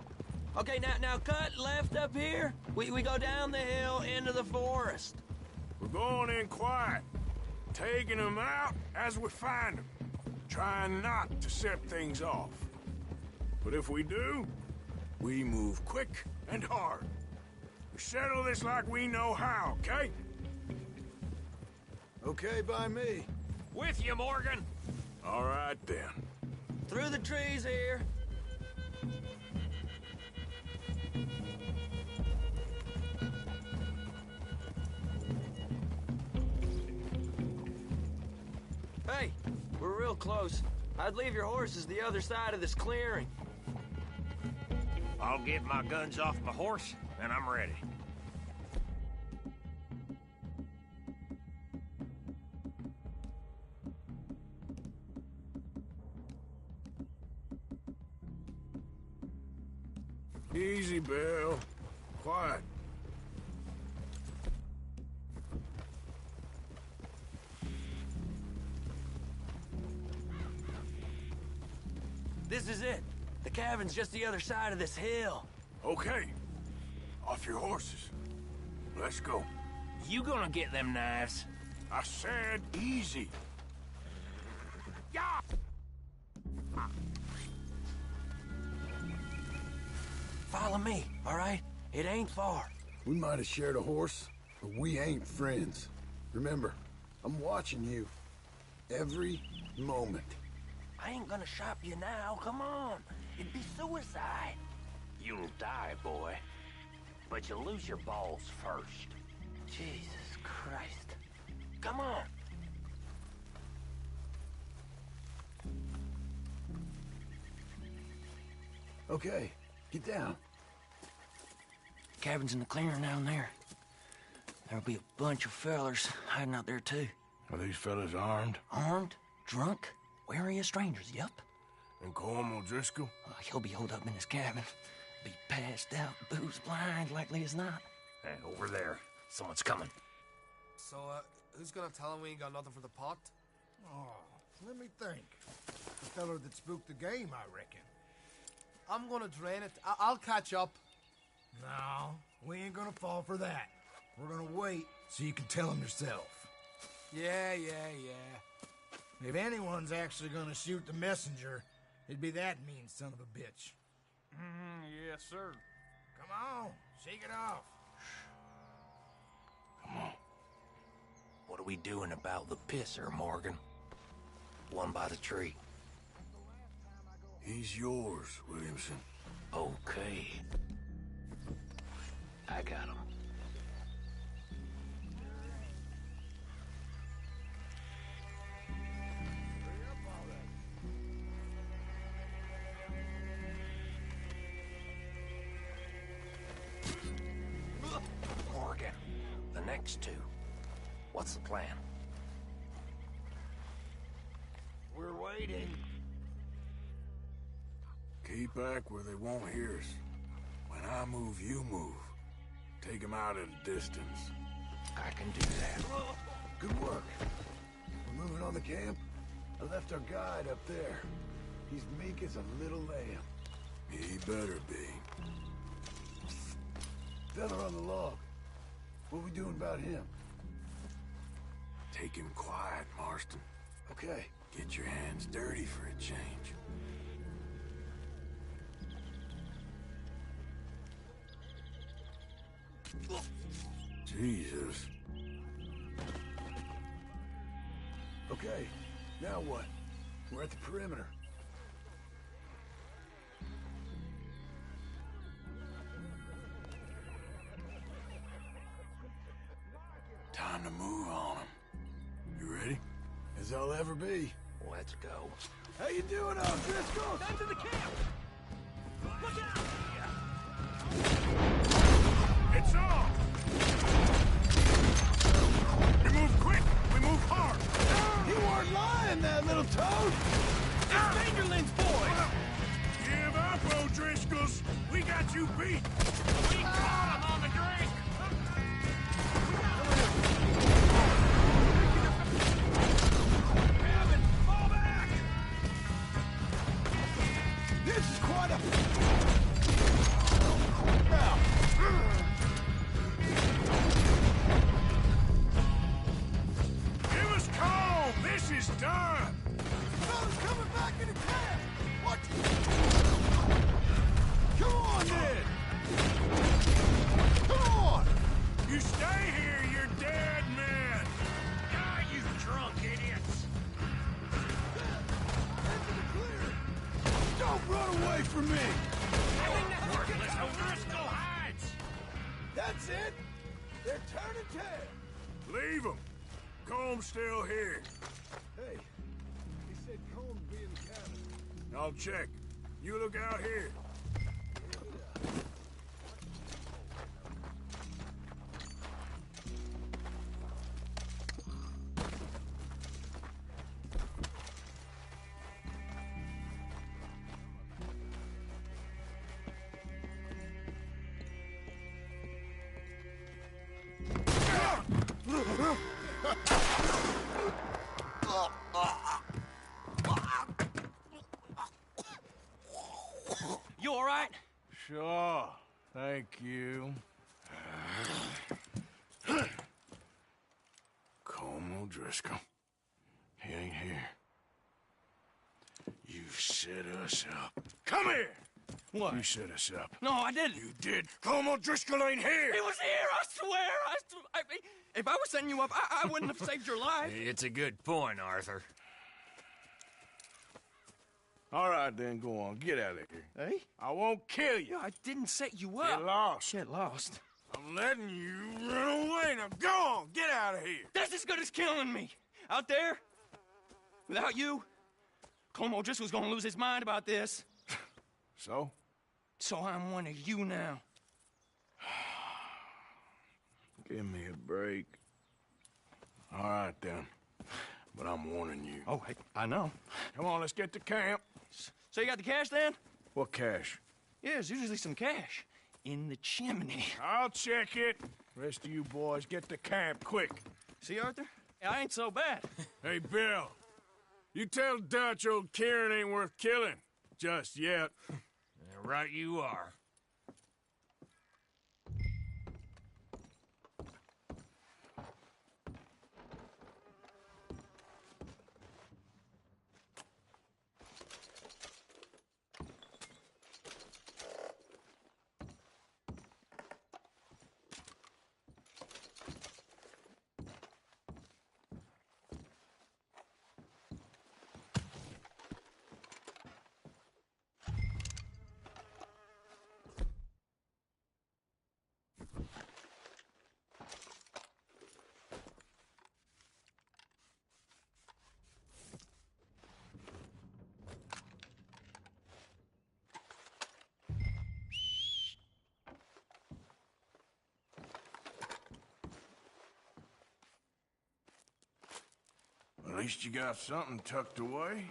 Okay, now cut left up here. We go down the hill into the forest. We're going in quiet, taking them out as we find them, trying not to set things off. But if we do, we move quick and hard. We settle this like we know how, okay? Okay by me. With you, Morgan. All right, then. Through the trees here. Hey, we're real close. I'd leave your horses the other side of this clearing. I'll get my guns off my horse, and I'm ready. Easy, Bill. Quiet. This is it. The cabin's just the other side of this hill. Okay. Off your horses. Let's go. You gonna get them knives? I said easy. Yeah! Follow me, all right? It ain't far. We might have shared a horse, but we ain't friends. Remember, I'm watching you. Every moment. I ain't gonna shop you now, come on. It'd be suicide. You'll die, boy. But you'll lose your balls first. Jesus Christ. Come on. Okay, get down. Cabin's in the clearing down there. There'll be a bunch of fellers hiding out there, too. Are these fellas armed? Armed, drunk, wary of strangers, yup. And Colm O'Driscoll? He'll be holed up in his cabin. Be passed out, booze blind, likely as not. Hey, over there. Someone's coming. So, who's gonna tell him we ain't got nothing for the pot? Oh, let me think. The feller that spooked the game, I reckon. I'm gonna drain it. I'll catch up. No, we ain't gonna fall for that. We're gonna wait so you can tell him yourself. Yeah. If anyone's actually gonna shoot the messenger, it'd be that mean son of a bitch. Yes, sir. Come on, shake it off. Come on. What are we doing about the pisser, Morgan? One by the tree. He's yours, Williamson. Okay. I got him. Morgan, the next two. What's the plan? We're waiting. Keep back where they won't hear us. When I move, you move. Take them out at a distance. I can do that. Good work. We're moving on the camp. I left our guide up there. He's meek as a little lamb. He better be. Fella on the log. What we doing about him? Take him quiet, Marston. Okay, get your hands dirty for a change. Jesus. Okay, now what? We're at the perimeter. Time to move on them. You ready? As I'll ever be. Let's go. How you doing, O'Driscoll? Back to the camp! Look out! It's on! We move quick! We move hard! You weren't lying, that little toad! It's Vanderlyn's boy! Give up, O'Driscolls! We got you beat! We caught him on the drink! Kevin, fall back! This is quite a... Now. Give us calm! This is done! Fellas coming back into camp! What? Come on, then! away from me! Worthless O'Driscoll hides! That's it! They're turning tail! Leave them! Comb's still here. Hey, he said Combs be in the cabin. I'll check. You look out here. You all right? Sure. Thank you. Colm O'Driscoll. He ain't here. You set us up. Come here! What? You set us up. No, I didn't. You did. Colm O'Driscoll ain't here! He was here, I swear! If I was setting you up, I wouldn't have saved your life. It's a good point, Arthur. All right, then, go on. Get out of here. Hey? I won't kill you. I didn't set you up. Get lost. Get lost. I'm letting you run away. Now go on. Get out of here. That's as good as killing me. Out there, without you, Colm O'Driscoll's gonna lose his mind about this. So? So I'm one of you now. Give me a break. All right, then. But I'm warning you. Oh, hey, I know. Come on, let's get to camp. So you got the cash, then? What cash? Yeah, there's usually some cash. In the chimney. I'll check it. Rest of you boys, get to camp, quick. See, Arthur? I ain't so bad. Hey, Bill. You tell Dutch old Kieran ain't worth killing. Just yet. Right you are. At least you got something tucked away.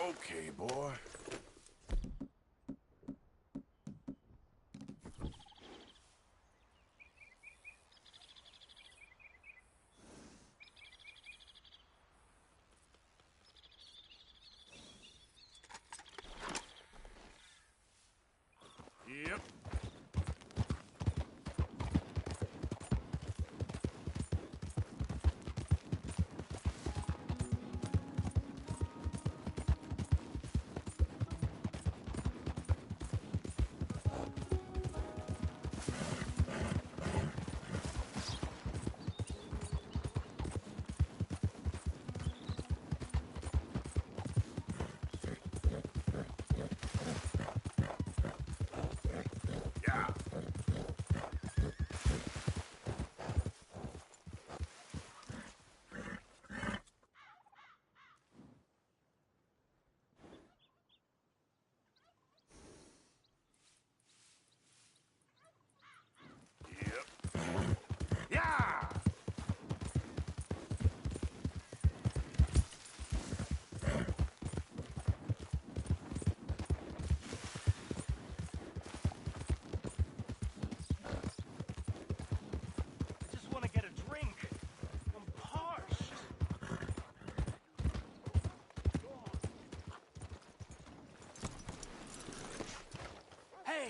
Okay, boy. Yep.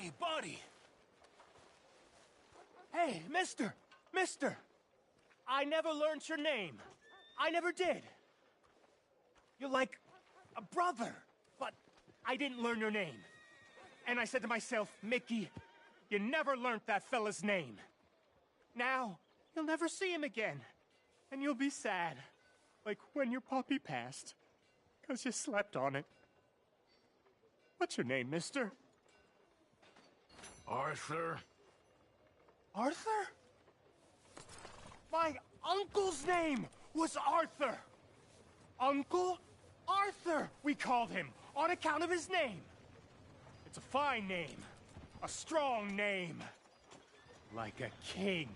Hey, buddy! Hey, mister! Mister! I never learned your name. I never did. You're like a brother, but I didn't learn your name. And I said to myself, Mickey, you never learned that fella's name. Now, you'll never see him again. And you'll be sad. Like when your puppy passed. 'Cause you slept on it. What's your name, mister? Arthur? Arthur? My uncle's name was Arthur. Uncle Arthur, we called him, on account of his name. It's a fine name. A strong name. Like a king.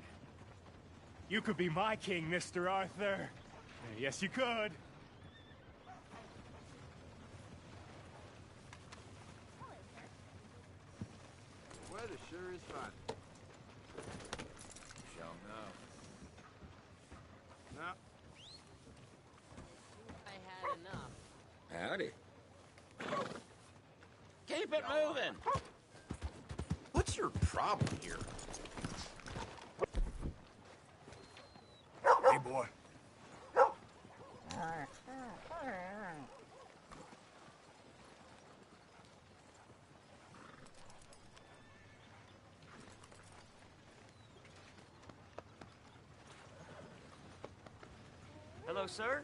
You could be my king, Mr. Arthur. Yes, you could. The weather sure is fine. Shall know. No. I had enough. Howdy. Keep it moving. What's your problem here? Hey, boy. Hello, sir?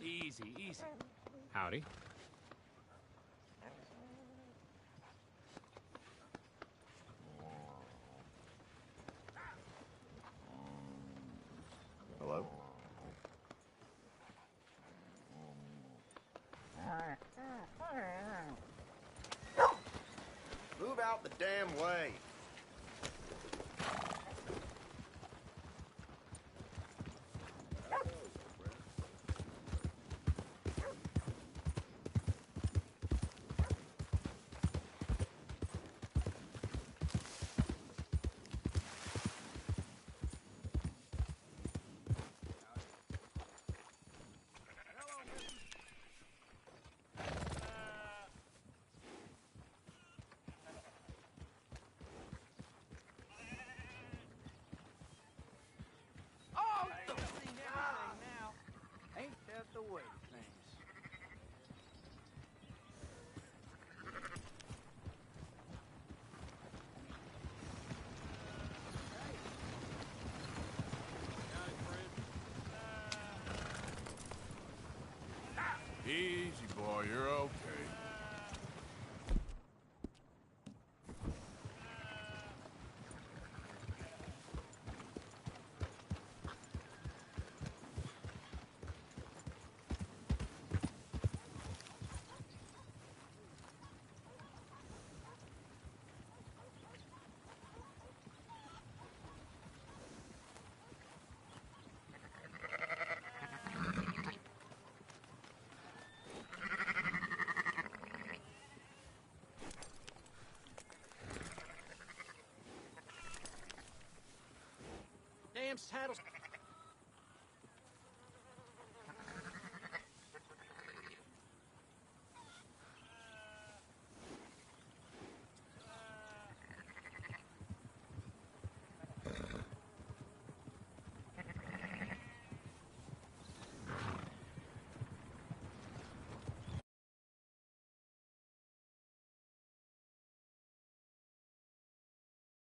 Easy, easy. Howdy. Hello? Move out the damn way. The way things. Easy, boy. You're okay. Damn saddles.